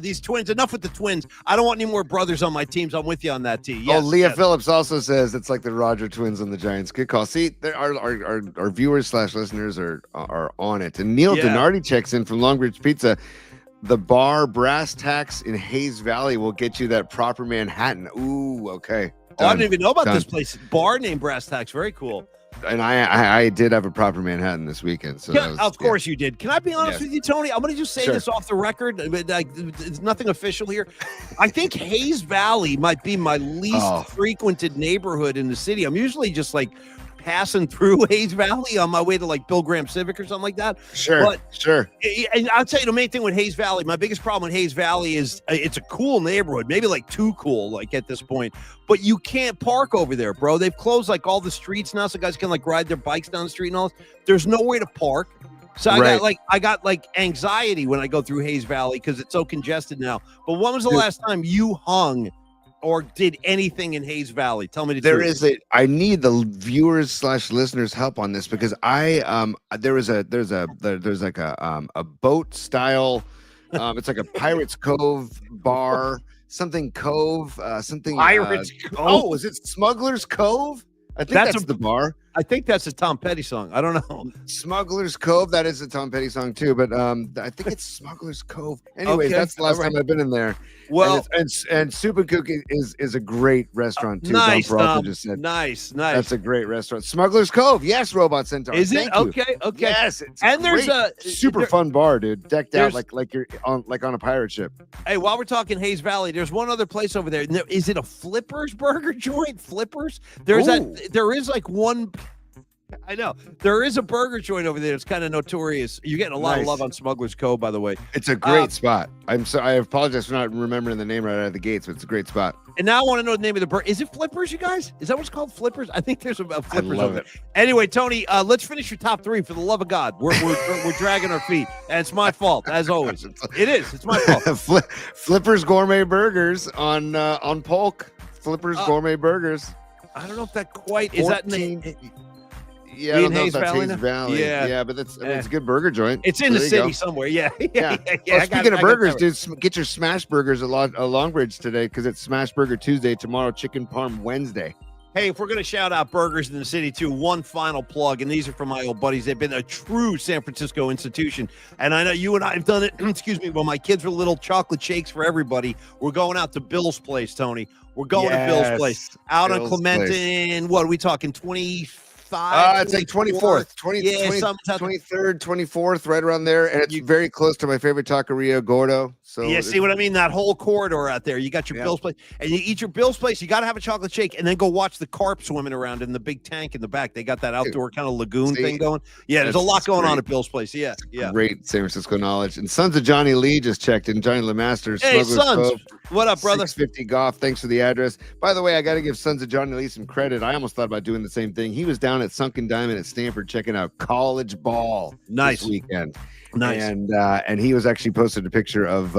these twins. Enough with the twins. I don't want any more brothers on my teams. I'm with you on that, T. Yes, Leah Phillips also says it's like the Roger twins on the Giants. Good call. See, our viewers / listeners are on it. And Neil Donardi checks in from Longbridge Pizza. The bar Brass Tacks in Hayes Valley will get you that proper Manhattan. Ooh, okay. I didn't even know about this place. Bar named Brass Tacks. Very cool. And I did have a proper Manhattan this weekend. So of course you did. Can I be honest with you, Tony? I'm going to just say this off the record. It's nothing official here. I think Hayes Valley might be my least frequented neighborhood in the city. I'm usually just like passing through Hayes Valley on my way to like Bill Graham Civic or something like that. Sure, but, sure. And I'll tell you the main thing with Hayes Valley, my biggest problem with Hayes Valley is it's a cool neighborhood, maybe like too cool, like at this point, but you can't park over there, bro. They've closed like all the streets now, so guys can like ride their bikes down the street and all this. There's no way to park. So I got like anxiety when I go through Hayes Valley because it's so congested now. But when was the last time you hung or did anything in Hayes Valley? Tell me the truth. I need the viewers / listeners help on this because there's like a boat style, it's like a Pirates Cove bar, something Cove, something Pirates Cove. Oh, is it Smuggler's Cove? I think that's the bar. I think that's a Tom Petty song. I don't know. Smuggler's Cove. That is a Tom Petty song too, but I think it's Smuggler's Cove. Anyways, that's the last time I've been in there. Well, and Soup and Cookie is a great restaurant too. Nice, Tom just said. Nice. That's a great restaurant. Smuggler's Cove. Yes, Robot Centaur. Is it? Okay. Yes. And there's a super fun bar, dude. Decked out like you're on a pirate ship. Hey, while we're talking Hayes Valley, there's one other place over there. Is it a Flippers burger joint? Flippers? There is like one. I know there is a burger joint over there. It's kind of notorious. You're getting a lot of love on Smuggler's Cove, by the way. It's a great spot. I apologize for not remembering the name right out of the gates, but it's a great spot. And now I want to know the name of the burger. Is it Flippers, you guys? Is that what's called Flippers? I think there's a Flippers over there. Anyway, Tony, let's finish your top three. For the love of God, we're dragging our feet, and it's my fault as always. It is. It's my fault. Flippers Gourmet Burgers on Polk. Flippers Gourmet Burgers. I don't know if that quite is that in the. Yeah, I don't know if that's Hayes Valley. Yeah, but it's a good burger joint. It's in the city somewhere. Yeah. Well, speaking of burgers, dude, get your smash burgers at Longbridge today because it's Smash Burger Tuesday. Tomorrow, Chicken Parm Wednesday. Hey, if we're going to shout out burgers in the city, too, one final plug, and these are from my old buddies. They've been a true San Francisco institution, and I know you and I have done it, excuse me, when my kids were little, chocolate shakes for everybody. We're going out to Bill's Place, Tony. We're going to Bill's Place. Out on Clementon, what are we talking, 25? It's like 24th, 23rd, 24th, right around there. And it's very close to my favorite taqueria, Gordo. So see what I mean? That whole corridor out there. You got your Bill's Place, and you eat your Bill's Place. You got to have a chocolate shake, and then go watch the carp swimming around in the big tank in the back. They got that outdoor kind of lagoon thing going. Yeah, there's a lot going on at Bill's Place. Yeah. Great San Francisco knowledge. And Sons of Johnny Lee just checked in. Johnny LeMaster. Hey, Sons. What up, brother? 650 Goff. Thanks for the address. By the way, I got to give Sons of Johnny Lee some credit. I almost thought about doing the same thing. He was down at Sunken Diamond at Stanford checking out college ball this weekend. Nice. And he was actually posted a picture of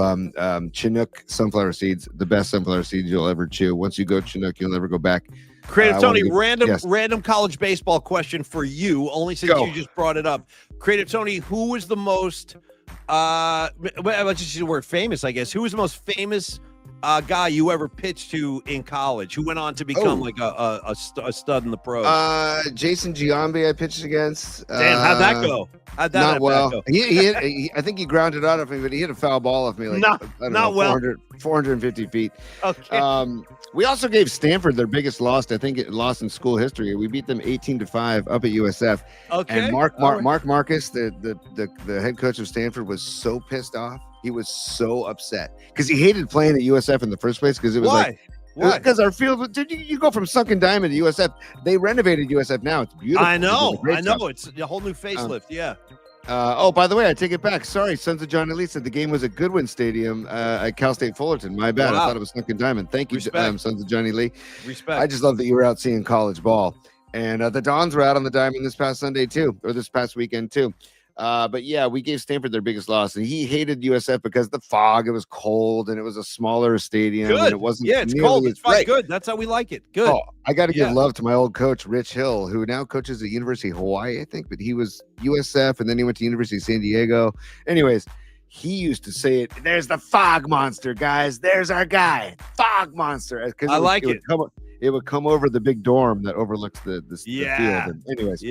Chinook sunflower seeds, the best sunflower seeds you'll ever chew. Once you go Chinook, you'll never go back. Creative Tony, random college baseball question for you, only since you just brought it up. Creative Tony, who was the most let's just use the word famous, I guess. Who was the most famous guy you ever pitched to in college who went on to become like a stud in the pros? Jason Giambi I pitched against. Damn, how'd that go? Not well. Go? I think he grounded out of me, but he hit a foul ball off me like 450 feet. Okay. We also gave Stanford their biggest loss. I think it lost in school history. We beat them 18-5 up at USF. Okay. And Mark Marcus, the head coach of Stanford, was so pissed off. He was so upset because he hated playing at USF in the first place because it was Why? Because our field, did you go from Sunken Diamond to USF? They renovated USF now. It's beautiful. I know. It's a whole new facelift. Yeah. By the way, I take it back. Sorry, Sons of Johnny Lee said the game was at Goodwin Stadium at Cal State Fullerton. My bad. Wow. I thought it was Sunken Diamond. Thank you, Sons of Johnny Lee. Respect. I just love that you were out seeing college ball. And the Dons were out on the Diamond this past Sunday too, or this past weekend too. But yeah, we gave Stanford their biggest loss, and he hated USF because of the fog. It was cold, and it was a smaller stadium. Good. And it wasn't. Yeah, it's cold. It's fine. Good. That's how we like it. Good. Oh, I got to give love to my old coach, Rich Hill, who now coaches at University of Hawaii, I think, but he was USF, and then he went to University of San Diego. Anyways, he used to say it. There's the fog monster, guys. There's our guy, fog monster. I like it. It would come over the big dorm that overlooks the field. And anyways,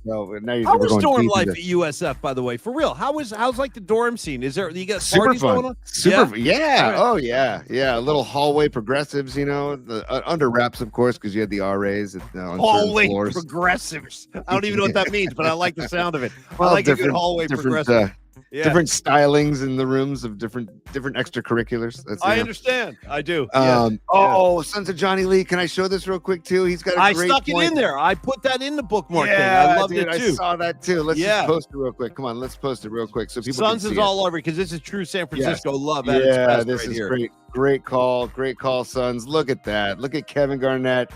so now how was dorm life at USF, by the way? For real, how's like the dorm scene? Is there you got parties going on? Super, yeah. Oh yeah. A little hallway progressives, under wraps, of course, because you had the RAs on hallway certain floors. Progressives. I don't even know what that means, but I like the sound of it. I like a good hallway progressive. different stylings in the rooms of different extracurriculars. I understand. I do. Sons of Johnny Lee. Can I show this real quick too? He's got a great stuck point. it in there. I put that in the bookmark thing. Yeah, I loved it too. I saw that too. Let's just post it real quick. Come on, let's post it real quick so people Sons can see is all over because this is true San Francisco love. At its best this right is here. great. Great call, Sons. Look at that. Look at Kevin Garnett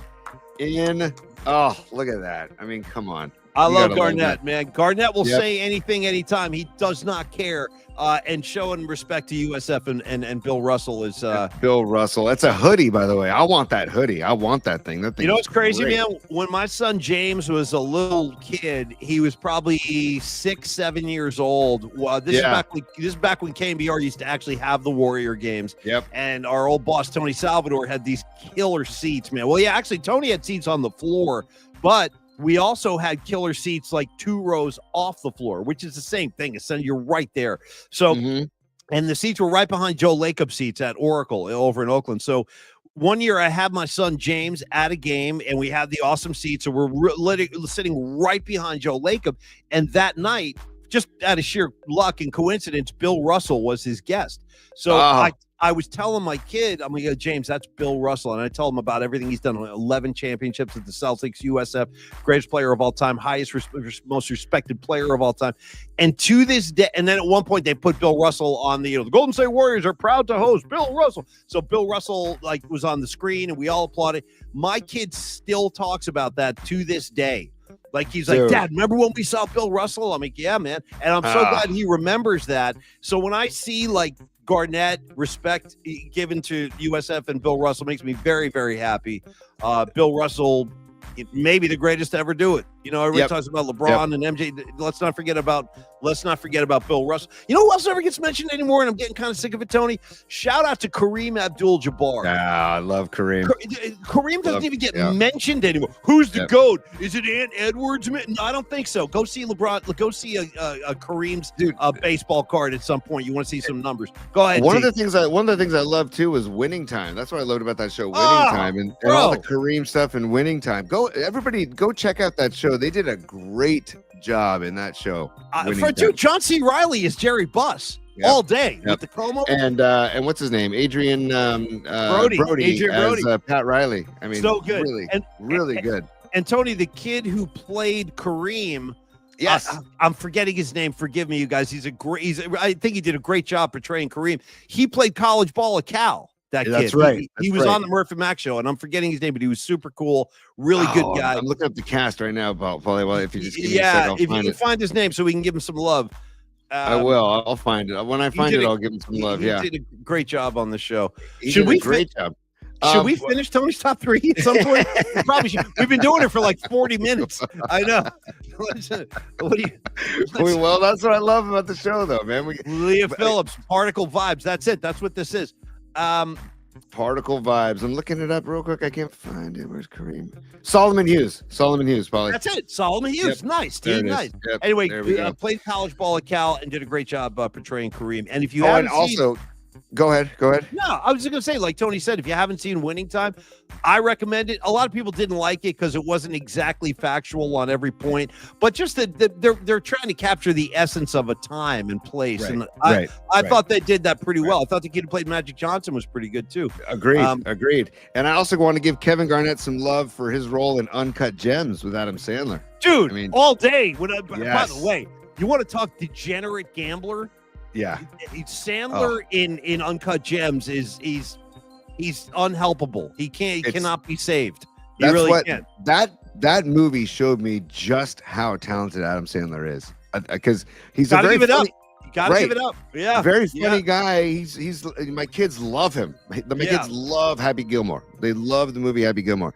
in. Oh, look at that. I mean, come on. I love Garnett, man. Garnett will say anything, anytime. He does not care. And showing respect to USF and Bill Russell is Bill Russell. That's a hoodie, by the way. I want that hoodie. I want that thing. That thing. You know what's crazy, man? When my son James was a little kid, he was probably 6-7 years old. Well, this is back when KMBR used to actually have the Warrior games. Yep. And our old boss Tony Salvador had these killer seats, man. Well, yeah, actually Tony had seats on the floor, but we also had killer seats like 2 rows off the floor, which is the same thing. You're right there. So, and the seats were right behind Joe Lacob's seats at Oracle over in Oakland. So one year I had my son James at a game and we had the awesome seats. So we're sitting right behind Joe Lacob. And that night, just out of sheer luck and coincidence, Bill Russell was his guest. So I was telling my kid, I'm like, James, that's Bill Russell. And I told him about everything he's done. 11 championships at the Celtics, USF, greatest player of all time, most respected player of all time. And to this day, and then at one point they put Bill Russell on the Golden State Warriors are proud to host Bill Russell. So Bill Russell was on the screen and we all applauded. My kid still talks about that to this day. Like he's like, Dad, remember when we saw Bill Russell? I'm like, yeah, man. And I'm so glad he remembers that. So when I see like Garnett respect given to USF and Bill Russell makes me very, very happy. Bill Russell, maybe the greatest to ever do it. Everybody talks about LeBron and MJ. Let's not forget about Bill Russell. You know who else never gets mentioned anymore? And I'm getting kind of sick of it, Tony. Shout out to Kareem Abdul-Jabbar. I love Kareem. Kareem doesn't even get mentioned anymore. Who's the GOAT? Is it Ant Edwards? No, I don't think so. Go see LeBron. Go see a Kareem's baseball card at some point. You want to see some numbers. Go ahead. One of the things I love too was Winning Time. That's what I loved about that show, Winning Time, and all the Kareem stuff and Winning Time. Everybody go check out that show. They did a great job in that show. John C. Reilly is Jerry Buss all day with the Como. And what's his name? Adrian Brody. Adrian Brody. Pat Riley. I mean, so good. Really good. And Tony, the kid who played Kareem. Yes, I'm forgetting his name. Forgive me, you guys. I think he did a great job portraying Kareem. He played college ball at Cal. That kid. That's right. He was on the Murphy Mac show, and I'm forgetting his name, but he was super cool, really good guy. I'm looking up the cast right now, Paulie. Well, if you just give me a second, if you can find his name, so we can give him some love. I will. I'll find it. When I find it, I'll give him some love. He did a great job on the show. Should we finish Tony's top 3 at some point? We probably should. We've been doing it for like 40 minutes. I know. Well, that's what I love about the show, though, man. Leah Phillips, Particle Vibes. That's it. That's what this is. Particle Vibes. I'm looking it up real quick. I can't find it. Where's Kareem? Solomon Hughes, Paulie. That's it. Solomon Hughes. Yep. Nice, dude. Nice. Yep. Anyway, played college ball at Cal and did a great job portraying Kareem. And if you haven't seen... Go ahead. No, I was just going to say, like Tony said, if you haven't seen Winning Time, I recommend it. A lot of people didn't like it because it wasn't exactly factual on every point, but just that they're trying to capture the essence of a time and place. And I thought they did that pretty well. I thought the kid who played Magic Johnson was pretty good too. Agreed. And I also want to give Kevin Garnett some love for his role in Uncut Gems with Adam Sandler. Dude, I mean, all day. By the way, you want to talk degenerate gambler? Yeah, Sandler in Uncut Gems he's unhelpable. He cannot be saved. He really can't. That movie showed me just how talented Adam Sandler is, because he's gotta a very give it funny, up. You gotta give it up. Yeah, very funny guy. He's my kids love him. My kids love Happy Gilmore. They love the movie Happy Gilmore,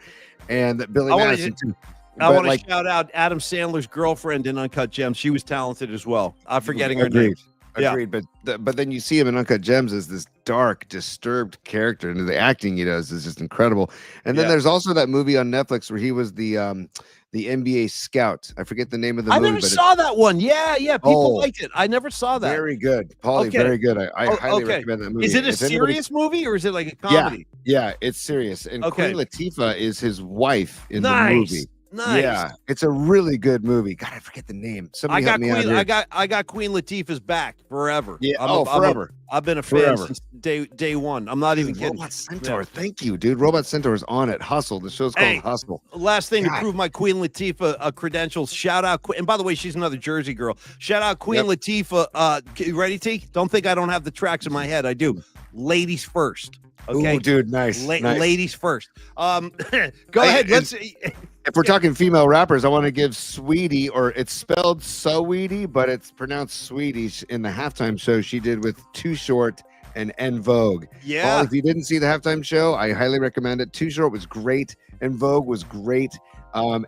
and Billy Madison too. I want to shout out Adam Sandler's girlfriend in Uncut Gems. She was talented as well. I'm forgetting her name. Agreed, but then you see him in Uncut Gems as this dark, disturbed character, and the acting he does is just incredible. And then there's also that movie on Netflix where he was the NBA scout. I forget the name of the movie. I never saw that one. Yeah, people liked it. I never saw that. Very good, Paulie. Very good. I highly recommend that movie. Is it a serious movie or is it like a comedy? Yeah, it's serious. And Queen Latifah is his wife in the movie. Nice. Yeah, it's a really good movie. God, I forget the name. Somebody help me out here. I got Queen Latifah's back forever. Yeah. Forever. I've been a fan since day one. I'm not even kidding. Robot Centaur. Thank you, dude. Robot Centaur is on it. Hustle. The show's called Hustle. Last thing to prove my Queen Latifah credentials. Shout out. And by the way, she's another Jersey girl. Shout out Queen Latifah. You ready, T? Don't think I don't have the tracks in my head. I do. Ladies first. Okay, ooh, dude, nice. Ladies first. Go ahead. Let's. If we're talking female rappers, I want to give Sweetie, or it's spelled Saweetie, but it's pronounced Sweetie, in the halftime show she did with Too Short and En Vogue. Yeah. Paul, if you didn't see the halftime show, I highly recommend it. Too Short was great, En Vogue was great.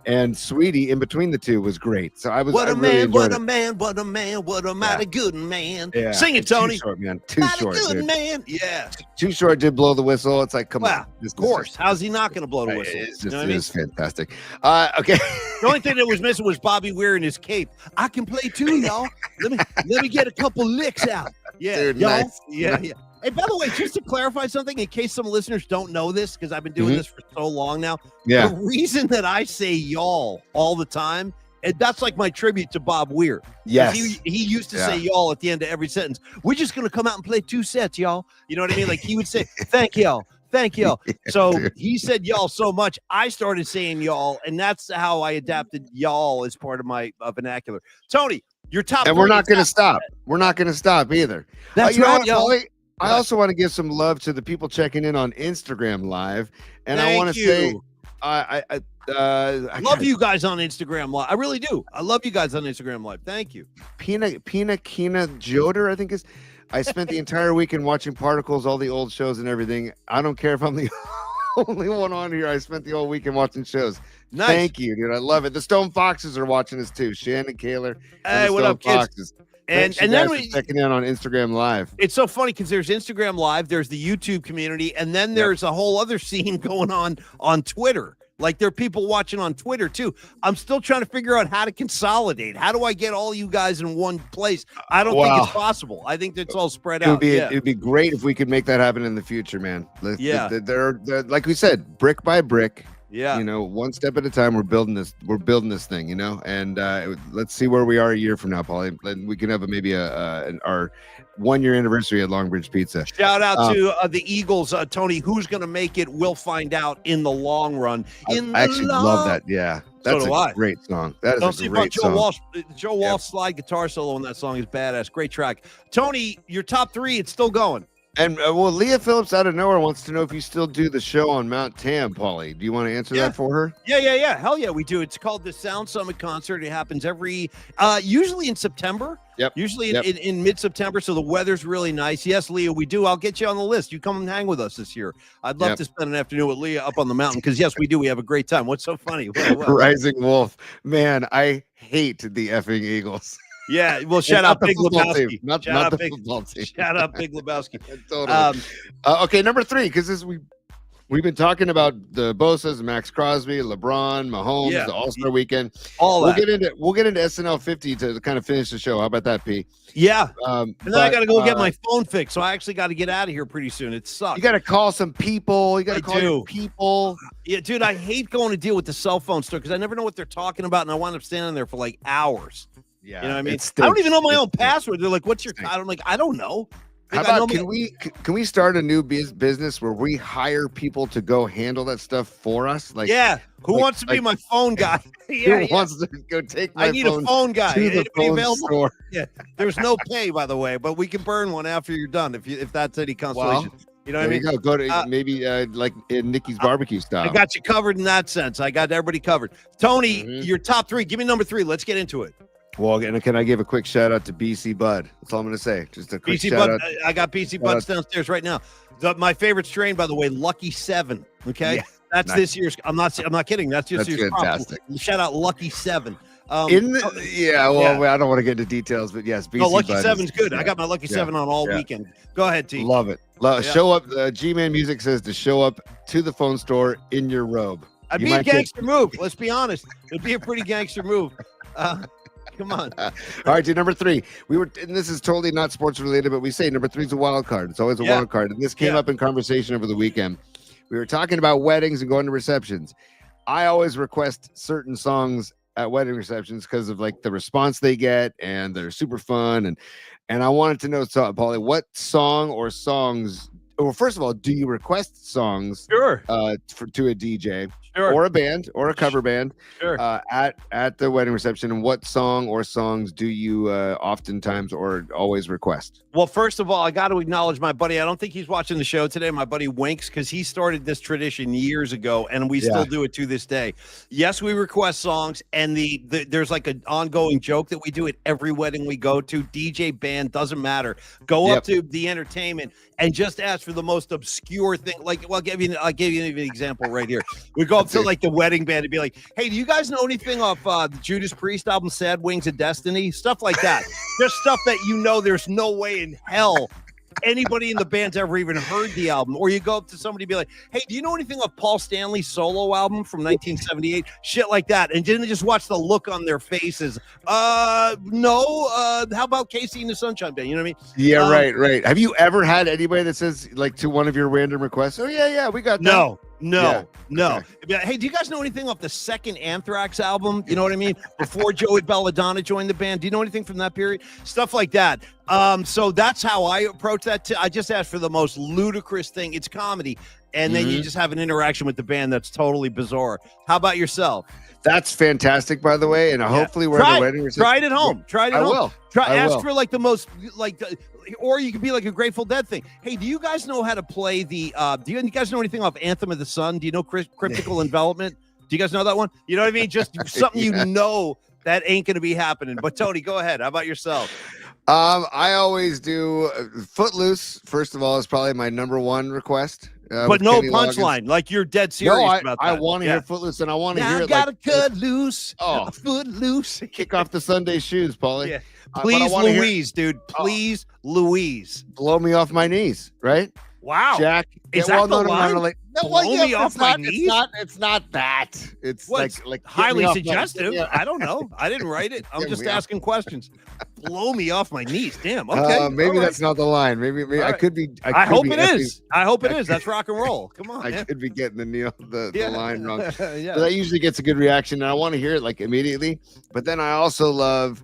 And Sweetie in between the two was great. So I what a really man, what a man, what a man, what a mighty good man. Yeah. Sing it, Tony. Too Short, man. Too Short, good dude. Man. Yeah. Too Short did blow the whistle. It's like, come on. Of course. How's he not going to blow the whistle? It's just, you know what I mean? It's fantastic. Okay. The only thing that was missing was Bobby wearing his cape. I can play too, y'all. Let me get a couple licks out. Yeah, dude, y'all. nice. Yeah. Hey, by the way, just to clarify something, in case some listeners don't know this, because I've been doing this for so long now. Yeah. The reason that I say y'all all the time, and that's like my tribute to Bob Weir. Yes. He used to say y'all at the end of every sentence. We're just going to come out and play 2 sets, y'all. You know what I mean? Like he would say, thank y'all. Thank y'all. So he said y'all so much, I started saying y'all, and that's how I adapted y'all as part of my vernacular. Tony, your top. And we're not going to stop. We're not going to stop either. That's right, y'all. I also want to give some love to the people checking in on Instagram Live, and I want to say, I love you guys on Instagram Live. I really do. I love you guys on Instagram Live. Thank you. Kina Joder, I think is. I spent the entire weekend watching Particles, all the old shows and everything. I don't care if I'm the only one on here. I spent the whole weekend watching shows. Nice. Thank you, dude. I love it. The Stone Foxes are watching us too. Shannon Kaler. Hey, what up, kids? And then checking in on Instagram Live. It's so funny because there's Instagram Live, there's the YouTube community, and then there's a whole other scene going on Twitter. Like there are people watching on Twitter too. I'm still trying to figure out how to consolidate. How do I get all you guys in one place? I don't think it's possible. I think it's all spread out. It'd be great if we could make that happen in the future, man. They're like we said, brick by brick. Yeah, you know, one step at a time. We're building this thing, you know, and let's see where we are a year from now, Paulie. We can have maybe our 1-year anniversary at Longbridge Pizza. Shout out to the Eagles, Tony. Who's going to make it? We'll find out in the long run. I actually love that. Yeah, that's a great song. That is a great song. Joe Walsh slide guitar solo on that song is badass. Great track. Tony, your top 3. It's still going. And Leah Phillips out of nowhere wants to know if you still do the show on Mount Tam, Paulie. Do you want to answer that for her? Yeah. Hell yeah, we do. It's called the Sound Summit Concert. It happens every, usually in September. Yep. Usually in mid-September, so the weather's really nice. Yes, Leah, we do. I'll get you on the list. You come and hang with us this year. I'd love to spend an afternoon with Leah up on the mountain because, yes, we do. We have a great time. What's so funny? Rising Wolf. Man, I hate the effing Eagles. Yeah, well, shout out Big Lebowski. Not the football team. Shout out Big Lebowski. Totally. Okay, number 3, because we've been talking about the Bosas, Max Crosby, LeBron, Mahomes, the All-Star weekend. We'll get into SNL 50 to kind of finish the show. How about that, P? Yeah. And then I got to go get my phone fixed, so I actually got to get out of here pretty soon. It sucks. You got to call some people. You got to call your people. Yeah, dude, I hate going to deal with the cell phone store because I never know what they're talking about, and I wind up standing there for like hours. Yeah, you know what I mean? I don't even know my own password. They're like, "What's your?" I'm like, I don't know. How about can we start a new business where we hire people to go handle that stuff for us? Like, who wants to be my phone guy? Who wants to go take my phone? I need a phone guy. To the phone store. Yeah, there's no pay, by the way, but we can burn one after you're done if that's any consolation. You know what I mean? Go to maybe like in Nikki's barbecue style. I got you covered in that sense. I got everybody covered. Tony, your top 3. Give me number 3. Let's get into it. Well, and can I give a quick shout out to BC Bud? That's all I'm going to say. Just a quick shout out. I got BC Buds downstairs right now. My favorite strain, by the way, Lucky 7. Okay, that's this year's. I'm not kidding. That's this year's. Fantastic. Shout out Lucky 7. I don't want to get into details, but yes, BC Lucky Bud 7's good. I got my Lucky 7 on all weekend. Go ahead, T. Love it. Show up. G-Man Music says to show up to the phone store in your robe. I'd be a gangster move. Let's be honest. It'd be a pretty gangster move. Come on. All right, dude, number 3. And this is totally not sports related, but we say number 3 is a wild card. It's always a wild card. And this came up in conversation over the weekend. We were talking about weddings and going to receptions. I always request certain songs at wedding receptions because of like the response they get, and they're super fun. And I wanted to know, so, Paulie, what song or songs? Well, first of all, do you request songs Sure. To a DJ Sure. or a band or a cover band Sure. at the wedding reception? And what song or songs do you oftentimes or always request? Well, first of all, I got to acknowledge my buddy. I don't think he's watching the show today. My buddy Winks, because he started this tradition years ago, and we still do it to this day. Yes, we request songs, and there's like an ongoing joke that we do at every wedding we go to. DJ, band, doesn't matter. Go up to the entertainment and just ask for the most obscure thing. Like, well, I'll give you an example right here. We go up to like the wedding band and be like, "Hey, do you guys know anything off the Judas Priest album, Sad Wings of Destiny?" Stuff like that. Just stuff that there's no way in hell anybody in the band's ever even heard the album. Or you go up to somebody and be like, "Hey, do you know anything of Paul Stanley's solo album from 1978?" Shit like that. And didn't just watch the look on their faces. No. How about Casey and the Sunshine Band? You know what I mean? Yeah, right. Have you ever had anybody that says, like, to one of your random requests, "Oh yeah, we got that"? No. Okay. Hey, do you guys know anything off the second Anthrax album? You know what I mean? Before Joey Belladonna joined the band. Do you know anything from that period? Stuff like that. So that's how I approach that. I just ask for the most ludicrous thing. It's comedy. And then you just have an interaction with the band that's totally bizarre. How about yourself? That's fantastic, by the way. And hopefully we're at the wedding reception. Try it at home. Try it at home. Ask for like the most, or you could be like a Grateful Dead thing. Hey, do you guys know how to play the, do you guys know anything off Anthem of the Sun? Do you know Cryptical Envelopment? Do you guys know that one? You know what I mean? Just something that ain't going to be happening. But Tony, go ahead. How about yourself? I always do Footloose. First of all, is probably my number one request. But no punchline. Like, you're dead serious about that. I want to hear Footloose, and I want to hear it. I gotta cut loose. Foot loose. Kick off the Sunday shoes, Paulie. Yeah. Please, Louise, dude. Please, Louise. Blow me off my knees, right? Wow. Jack. Is that the line? Blow me off my knees? It's not that. It's like highly suggestive. I don't know. I didn't write it. I'm just asking questions. Blow me off my knees. Damn. Okay. Maybe that's not the line. Maybe I could be. I hope it is. I hope it is. That's rock and roll. Come on. I could be getting the line wrong. Yeah. But that usually gets a good reaction, and I want to hear it like immediately. But then I also love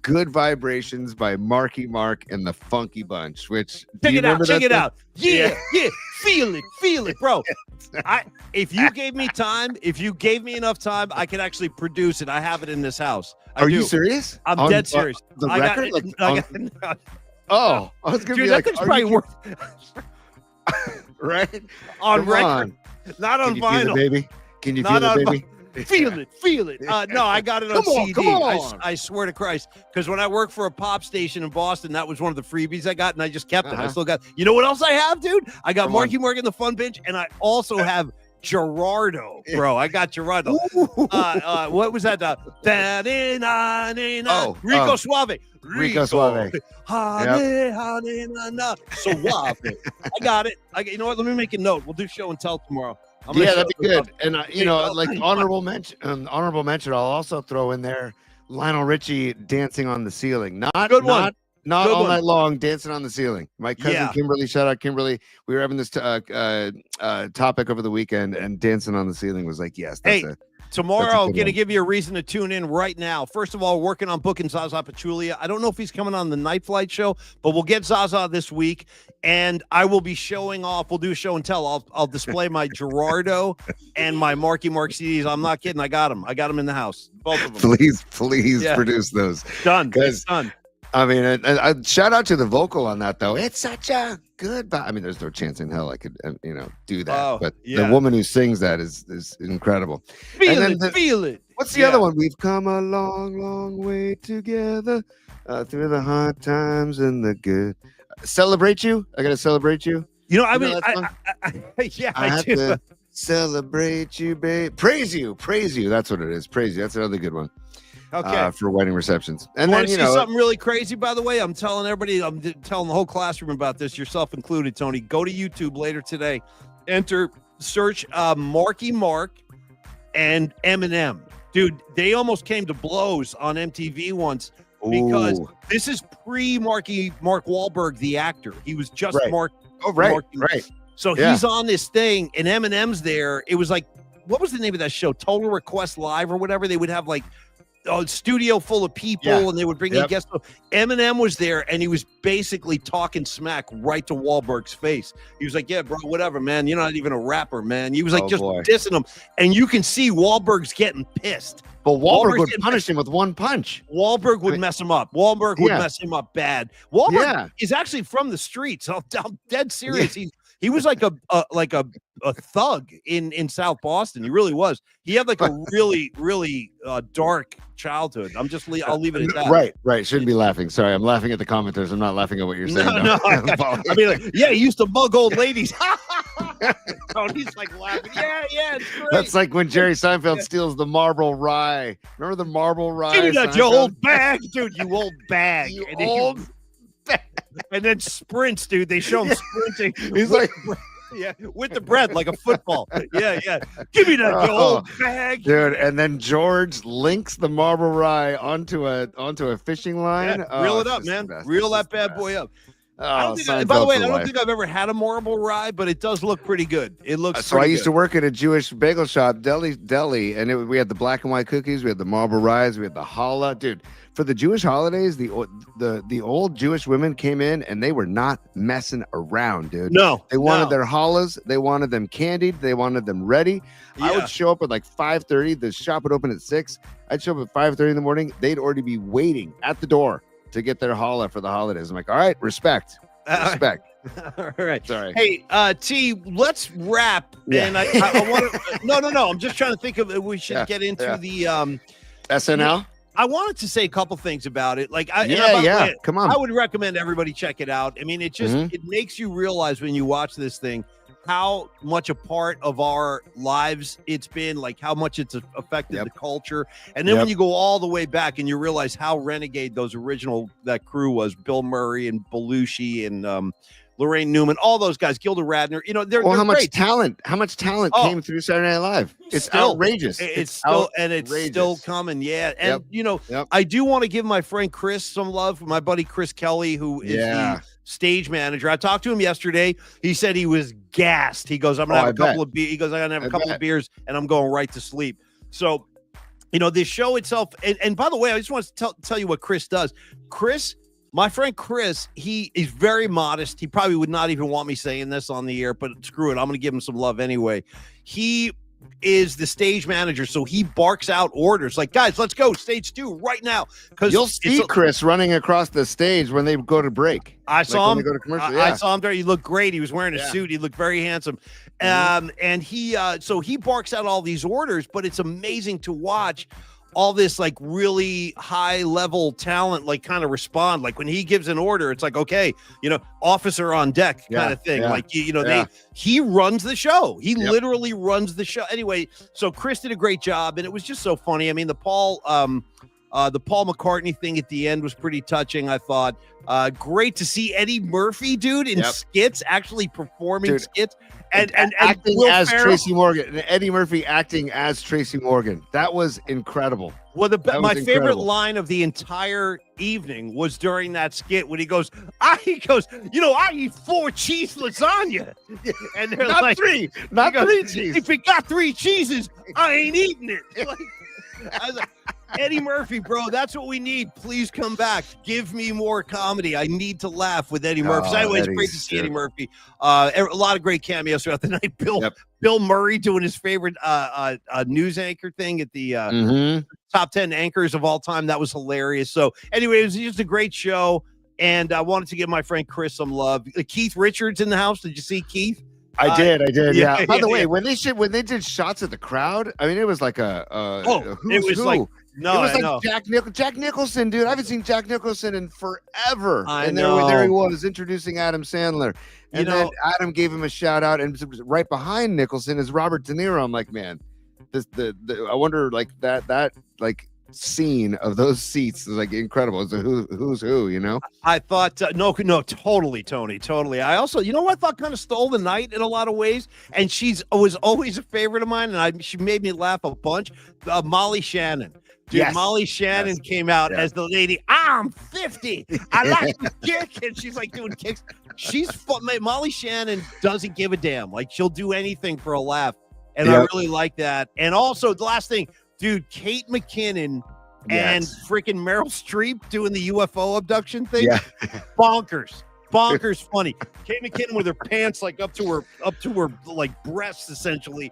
Good Vibrations by Marky Mark and the Funky Bunch, which check it out. Yeah. Feel it, bro. If you gave me time, if you gave me enough time, I could actually produce it. I have it in I Are do. You serious? I'm dead serious. The record? I was gonna be that thing's probably worth right on record, not on vinyl, baby. Can you feel it, baby? Feel it. No, I got it on CD. Come on. I swear to Christ, because when I worked for a pop station in Boston, that was one of the freebies I got, and I just kept it. I still got. You know what else I have, dude? I got Marky Mark and the Fun Bench, and I also have Gerardo, bro. I got Gerardo. What was that? Rico Suave. Rico Suave. Honey, Suave. I got it. You know what? Let me make a note. We'll do show and tell tomorrow. That'd be good. And like honorable mention. I'll also throw in there Lionel Richie, Dancing on the Ceiling. Not all night long, Dancing on the Ceiling. My cousin Kimberly, shout out Kimberly. We were having this topic over the weekend, and Dancing on the Ceiling was like, yes, that's it. Tomorrow, I'm going to give you a reason to tune in right now. First of all, working on booking Zaza Pachulia. I don't know if he's coming on the Night Flight show, but we'll get Zaza this week, and I will be showing off. We'll do a show and tell. I'll display my Gerardo and my Marky Mark CDs. I'm not kidding. I got them. In the house. Both of them. Please produce those. Done. It's done. I mean, shout out to the vocal on that, though. It's such a good. There's no chance in hell I could, do that. But the woman who sings that is incredible. Feel it. What's the other one? We've come a long, long way together through the hard times and the good. Celebrate you. I gotta celebrate you. I have do. To celebrate you, babe. Praise you. That's what it is. Praise you. That's another good one. Okay. For wedding receptions. And then, something really crazy, by the way, I'm telling everybody, I'm telling the whole classroom about this, yourself included, Tony. Go to YouTube later today. Search Marky Mark and Eminem. Dude, they almost came to blows on MTV once because this is Mark Wahlberg, the actor. He was just Mark. Oh, right. So he's on this thing, and Eminem's there. It was like what was the name of that show? Total Request Live or whatever. They would have like a studio full of people and they would bring in guests. Eminem was there and he was basically talking smack right to Wahlberg's face. He was like, yeah, bro, whatever, man. You're not even a rapper, man. He was like dissing him. And you can see Wahlberg's getting pissed. But Wahlberg would punish him with one punch. Wahlberg would mess him up. Wahlberg would mess him up bad. Wahlberg is actually from the streets. I'm dead serious. He was like a thug in South Boston. He really was. He had like a really dark childhood. I'll leave it at that. Right. Shouldn't be laughing. Sorry, I'm laughing at the commenters. I'm not laughing at what you're saying. No. I mean, like, he used to mug old ladies. Tony's like laughing. Yeah, it's great. That's like when Jerry Seinfeld steals the Marlboro Rye. Remember the Marlboro Rye? Give me that, you old bag, dude. You old bag. And then sprints, dude. They show him sprinting. He's like, with the bread, like a football. Yeah. Give me that, you old bag, dude. And then George links the Marlboro Rye onto a fishing line. Reel it up, man. Reel that bad boy up. By the way, I don't think I've ever had a Marlboro Rye, but it does look pretty good. It looks. So I used to work at a Jewish bagel shop, deli, and we had the black and white cookies, we had the Marlboro Ryes, we had the challah, dude. For the Jewish holidays, the old Jewish women came in and they were not messing around, dude. No, they wanted their challahs, they wanted them candied, they wanted them ready. I would show up at like 5:30. The shop would open at 6. I'd show up at 5:30 in the morning. They'd already be waiting at the door to get their challah for the holidays. I'm like, all right, respect. All right. Sorry. Hey, T, let's wrap. And I want to. No. I'm just trying to think of. We should get into the SNL. I wanted to say a couple things about it. Like, come on. I would recommend everybody check it out. I mean, it just it makes you realize when you watch this thing how much a part of our lives it's been, like how much it's affected the culture. And then when you go all the way back and you realize how renegade that crew was, Bill Murray and Belushi and Lorraine Newman, all those guys, Gilda Radner, they're how much great. talent came through Saturday Night Live. It's outrageous. It's still coming. Yeah. And I do want to give my friend Chris some love, my buddy Chris Kelly, who is the stage manager. I talked to him yesterday. He said he was gassed. He goes, I'm gonna have a couple of beers. He goes, I'm gonna have a couple of beers and I'm going right to sleep. So, this show itself, and by the way, I just want to tell you what Chris does. My friend Chris, he is very modest. He probably would not even want me saying this on the air, but screw it. I'm going to give him some love anyway. He is the stage manager, so he barks out orders like, guys, let's go stage 2 right now. Because you'll see Chris running across the stage when they go to break. I saw him. When they go to commercial. I saw him there. He looked great. He was wearing a suit. He looked very handsome. And he barks out all these orders, but it's amazing to watch all this like really high level talent, like kind of respond. Like when he gives an order, it's like, okay, officer on deck kind of thing. Like, he runs the show. He literally runs the show. Anyway, so Chris did a great job and it was just so funny. I mean, the Paul McCartney thing at the end was pretty touching, I thought. Great to see Eddie Murphy, dude, in skits, actually performing skits. And acting as Tracy Morgan, and Eddie Murphy acting as Tracy Morgan. That was incredible. Well, my favorite line of the entire evening was during that skit when he goes, I eat 4 cheese lasagna. And they're not like, 3, not 3 cheese. If it got 3 cheeses, I ain't eating it. I was like, Eddie Murphy, bro, that's what we need. Please come back. Give me more comedy. I need to laugh with Eddie Murphy. So anyway, it's great to see Eddie Murphy. A lot of great cameos throughout the night. Bill Murray doing his favorite news anchor thing at the top 10 anchors of all time. That was hilarious. So anyway, it was just a great show. And I wanted to give my friend Chris some love. Keith Richards in the house. Did you see Keith? I did. Yeah. By the way, when they did shots of the crowd, I mean, it was like Jack Nicholson, dude. I haven't seen Jack Nicholson in forever. There he was introducing Adam Sandler, and then Adam gave him a shout out, and right behind Nicholson is Robert De Niro. I'm like, man, I wonder like that scene of those seats is like incredible. It's a who's who, I thought no, totally, Tony, totally. I also, I thought kind of stole the night in a lot of ways, and was always a favorite of mine, and she made me laugh a bunch. Molly Shannon. Dude, Molly Shannon came out as the lady. I'm 50. I like to kick, and she's like doing kicks. She's fun. Molly Shannon doesn't give a damn. Like she'll do anything for a laugh. And I really like that. And also, the last thing, dude, Kate McKinnon and freaking Meryl Streep doing the UFO abduction thing. Yeah. Bonkers funny. Kate McKinnon with her pants like up to her like breasts essentially.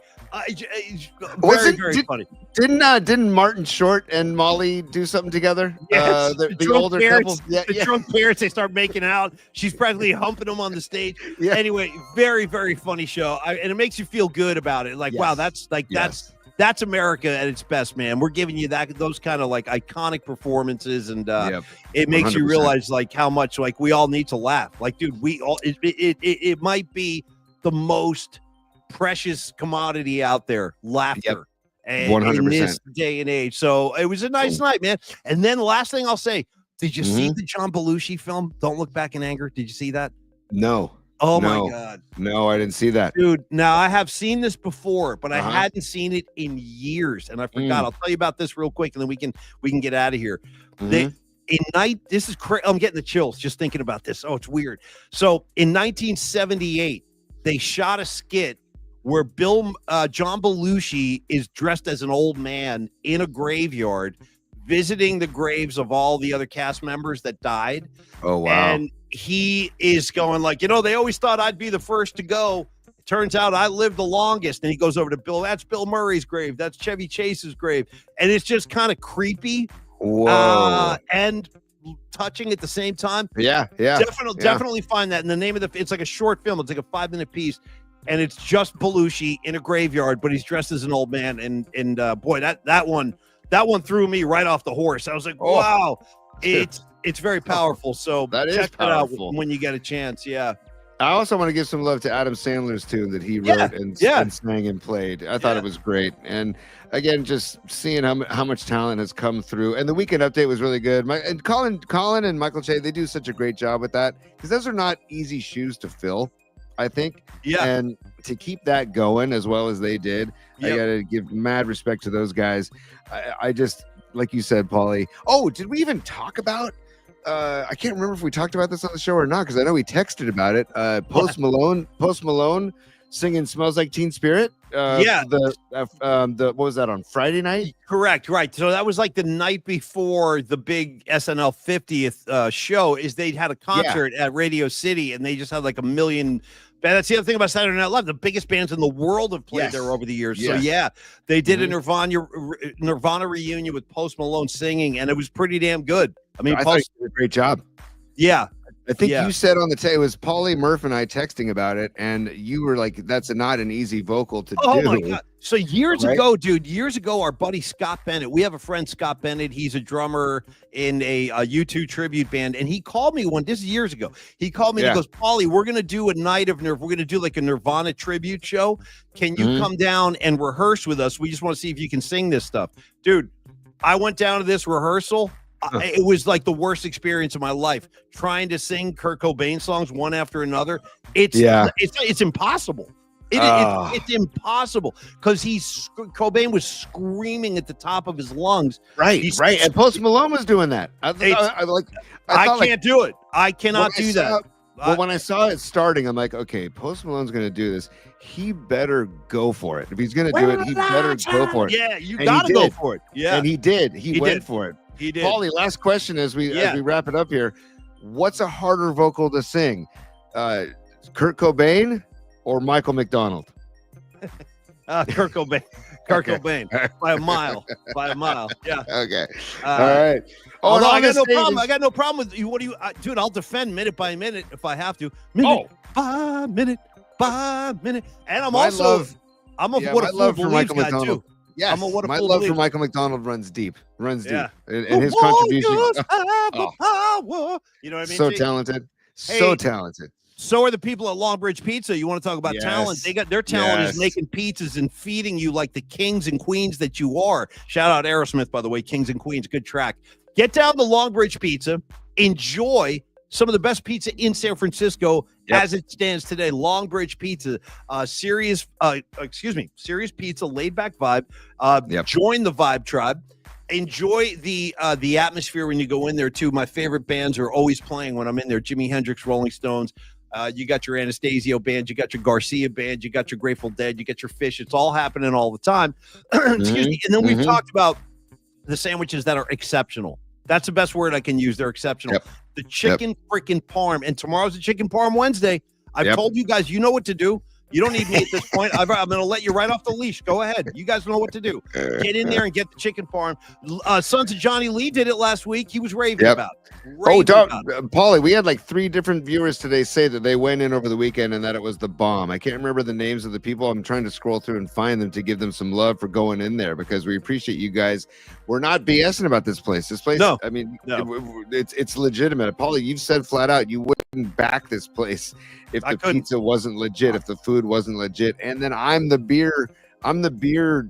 Very funny. Didn't Martin Short and Molly do something together? Yes, the older parents, couple. The drunk parents, they start making out. She's practically humping them on the stage. Yeah. Anyway, very, very funny show. And it makes you feel good about it. Like, wow, that's America at its best, man. We're giving you those kind of like iconic performances, and it makes 100%. You realize like how much like we all need to laugh. Like, dude, it might be the most precious commodity out there, laughter. And 100%. In this day and age. So it was a nice night, man. And then the last thing I'll say, did you see the John Belushi film, Don't Look Back in Anger? Did you see that? No. Oh my God. No, I didn't see that. Dude, now I have seen this before, but I hadn't seen it in years. And I forgot. I'll tell you about this real quick and then we can get out of here. This is crazy. I'm getting the chills just thinking about this. Oh, it's weird. So in 1978, they shot a skit where John Belushi is dressed as an old man in a graveyard, visiting the graves of all the other cast members that died. Oh, wow. And he is going like, they always thought I'd be the first to go. It turns out I lived the longest. And he goes over to Bill. That's Bill Murray's grave. That's Chevy Chase's grave. And it's just kind of creepy. Whoa. And touching at the same time. Yeah. Definitely find that. And the name of it's like a short film. It's like a 5-minute piece. And it's just Belushi in a graveyard, but he's dressed as an old man. And boy, that one threw me right off the horse. I was like, wow, it's very powerful. So check that out when you get a chance. Yeah. I also want to give some love to Adam Sandler's tune that he wrote and sang and played. I thought it was great. And again, just seeing how much talent has come through. And the Weekend Update was really good. And Colin and Michael Che, they do such a great job with that because those are not easy shoes to fill, I think. Yeah. And to keep that going as well as they did, I got to give mad respect to those guys. I just, like you said, Paulie. Oh, did we even talk about I can't remember if we talked about this on the show or not, because I know we texted about it. Post Malone singing "Smells Like Teen Spirit." The what was that on Friday night? Correct, right. So that was like the night before the big SNL 50th show. Is they had a concert at Radio City, and they just had like 1 million. That's the other thing about Saturday Night Live. The biggest bands in the world have played there over the years. So they did a Nirvana reunion with Post Malone singing, and it was pretty damn good. I mean, Post did a great job. Yeah. I think you said on the tape, it was Paulie, Murph, and I texting about it, and you were like, that's not an easy vocal to do. Oh, my God. So years ago, our buddy Scott Bennett, we have a friend, Scott Bennett. He's a drummer in a U2 tribute band, and he called me this is years ago. He called me and he goes, Paulie, we're going to do a night of we're going to do like a Nirvana tribute show. Can you come down and rehearse with us? We just want to see if you can sing this stuff. Dude, I went down to this rehearsal. It was like the worst experience of my life trying to sing Kurt Cobain songs one after another. It's impossible. It's impossible because Cobain was screaming at the top of his lungs. Right. And Post Malone was doing that. I can't do it. I cannot do that. But when I saw it starting, I'm like, okay, Post Malone's going to do this. He better go for it. If he's going to do it, he better go for it. Yeah, you got to go for it. Yeah, and he did. He went for it. He did. Paulie, last question as we wrap it up here. What's a harder vocal to sing? Kurt Cobain or Michael McDonald? Kurt Cobain. Kurt Cobain by a mile. Yeah. Okay. All right. Oh, no, I got no problem. I got no problem with you. What do you, dude? I'll defend minute by minute if I have to. Minute by minute. And I'm a What a Fool Believes guy too. Yes, my love for Michael McDonald runs deep. And his contribution. You know what I mean? So talented. So talented. So are the people at Longbridge Pizza. You want to talk about talent? They got their talent is making pizzas and feeding you like the kings and queens that you are. Shout out Aerosmith, by the way. Kings and Queens, good track. Get down to Longbridge Pizza. Enjoy some of the best pizza in San Francisco as it stands today. Longbridge Pizza, serious pizza, laid back vibe. Join the Vibe Tribe. Enjoy the atmosphere when you go in there too. My favorite bands are always playing when I'm in there. Jimi Hendrix, Rolling Stones, You got your Anastasio band, you got your Garcia band, you got your Grateful Dead, you got your Fish. It's all happening all the time. Excuse me. And then we've talked about the sandwiches that are exceptional. That's the best word I can use. They're exceptional. Yep. The chicken freaking parm. And tomorrow's the chicken parm Wednesday. I've told you guys, you know what to do. You don't need me at this point. I'm going to let you right off the leash. Go ahead. You guys know what to do. Get in there and get the chicken parm. Sons of Johnny Lee did it last week. He was raving about it. Paulie, we had like 3 different viewers today say that they went in over the weekend and that it was the bomb. I can't remember the names of the people. I'm trying to scroll through and find them to give them some love for going in there because we appreciate you guys. We're not BSing about this place. This place, I mean, it's legitimate. Paulie, you've said flat out you wouldn't back this place if the pizza wasn't legit, if the food wasn't legit. And then I'm the beer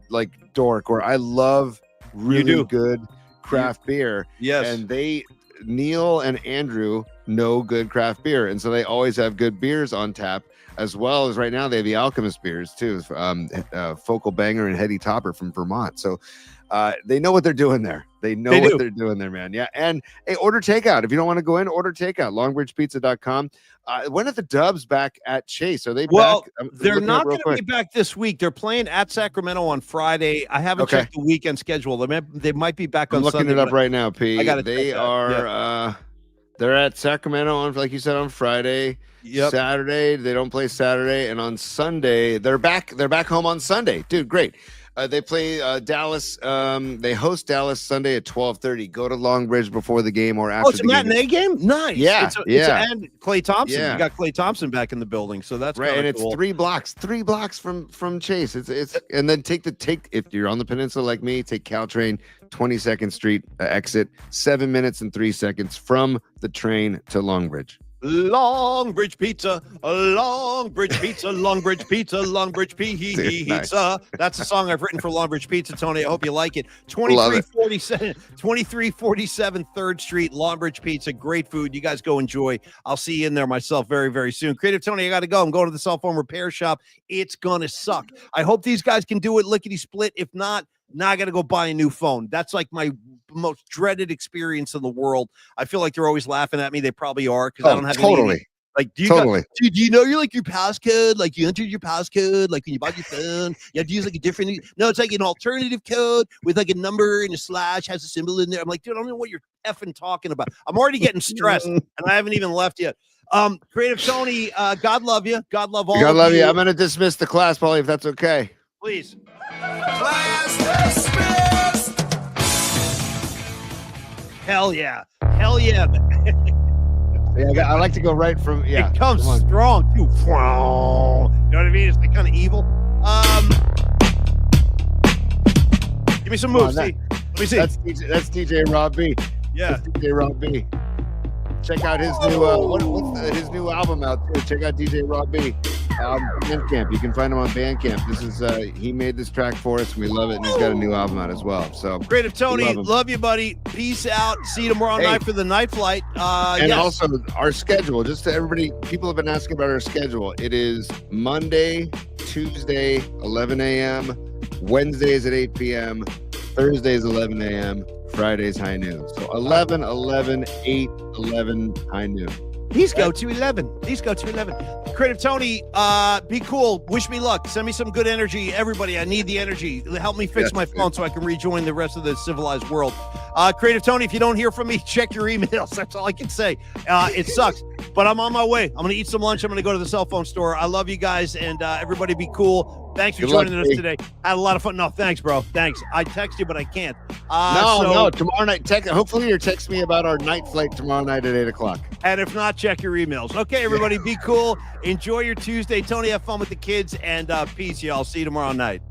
like dork where I love really good craft beer. Yes. And Neil and Andrew know good craft beer, and so they always have good beers on tap, as well as right now they have the Alchemist beers too, Focal Banger and Heady Topper from Vermont. So they know what they're doing there. They know what they're doing there, man. Yeah. And hey, order takeout. If you don't want to go in, order takeout. Longbridgepizza.com. When are the Dubs back at Chase? Are they back? They're not going to be back this week. They're playing at Sacramento on Friday. I haven't checked the weekend schedule. They might be back on Sunday. I'm looking it up right now, P. They are they're at Sacramento on, like you said, on Friday. Saturday, they don't play Saturday, and on Sunday, they're back home on Sunday. Dude, great. They play Dallas. They host Dallas Sunday at 12:30. Go to Longbridge before the game or after. Oh, it's a matinee game. Nice. Yeah, and Klay Thompson. You got Klay Thompson back in the building, so that's right. And cool. It's 3 blocks from Chase. It's and then take if you're on the peninsula like me, take Caltrain 22nd Street exit. 7 minutes and 3 seconds from the train to Longbridge. Longbridge pizza, Longbridge pizza, Longbridge pizza, Longbridge pizza. That's a song I've written for Longbridge Pizza, Tony. I hope you like it. 2347 3rd Street, Longbridge Pizza. Great food. You guys go enjoy. I'll see you in there myself very, very soon. Creative Tony, I got to go. I'm going to the cell phone repair shop. It's going to suck. I hope these guys can do it lickety split. If not, now I got to go buy a new phone. That's like my most dreaded experience in the world. I feel like they're always laughing at me. They probably are because I don't have any. Like, do you know you're like your passcode? Like you entered your passcode, like when you bought your phone, you have to use like a different. No, it's like an alternative code with like a number and a slash has a symbol in there. I'm like, dude, I don't know what you're effing talking about. I'm already getting stressed, and I haven't even left yet. Creative Tony, God love you. God love all. God love you. I'm going to dismiss the class, Paulie, if that's okay. Please. Class dismissed. Hell yeah. Hell yeah. Yeah, I like to go right from, It comes strong, too. You know what I mean? It's like kind of evil. Give me some moves, Let me see. That's DJ Robey. Yeah. That's DJ Robey. Check out his new what's his new album out too. Check out DJ Robey. Bandcamp. You can find him on Bandcamp. This is he made this track for us. We love it, and he's got a new album out as well. So Creative Tony, love you, buddy. Peace out. See you tomorrow night for the night flight. And also our schedule. Just to everybody, people have been asking about our schedule. It is Monday, Tuesday, 11 a.m. Wednesdays at 8 p.m. Thursdays 11 a.m. Fridays high noon. So 11, 11, 8, 11 high noon. These go to 11. Creative Tony, be cool. Wish me luck. Send me some good energy. Everybody, I need the energy. Help me fix my phone so I can rejoin the rest of the civilized world. Creative Tony, if you don't hear from me, check your emails. That's all I can say. It sucks, but I'm on my way. I'm going to eat some lunch. I'm going to go to the cell phone store. I love you guys, and everybody be cool. Thanks for joining us today. Had a lot of fun. No, thanks, bro. Thanks. I text you, but I can't. No. Tomorrow night. Hopefully, you're texting me about our night flight tomorrow night at 8 o'clock. And if not, check your emails. Okay, everybody, be cool. Enjoy your Tuesday. Tony, have fun with the kids, and peace, y'all. See you tomorrow night.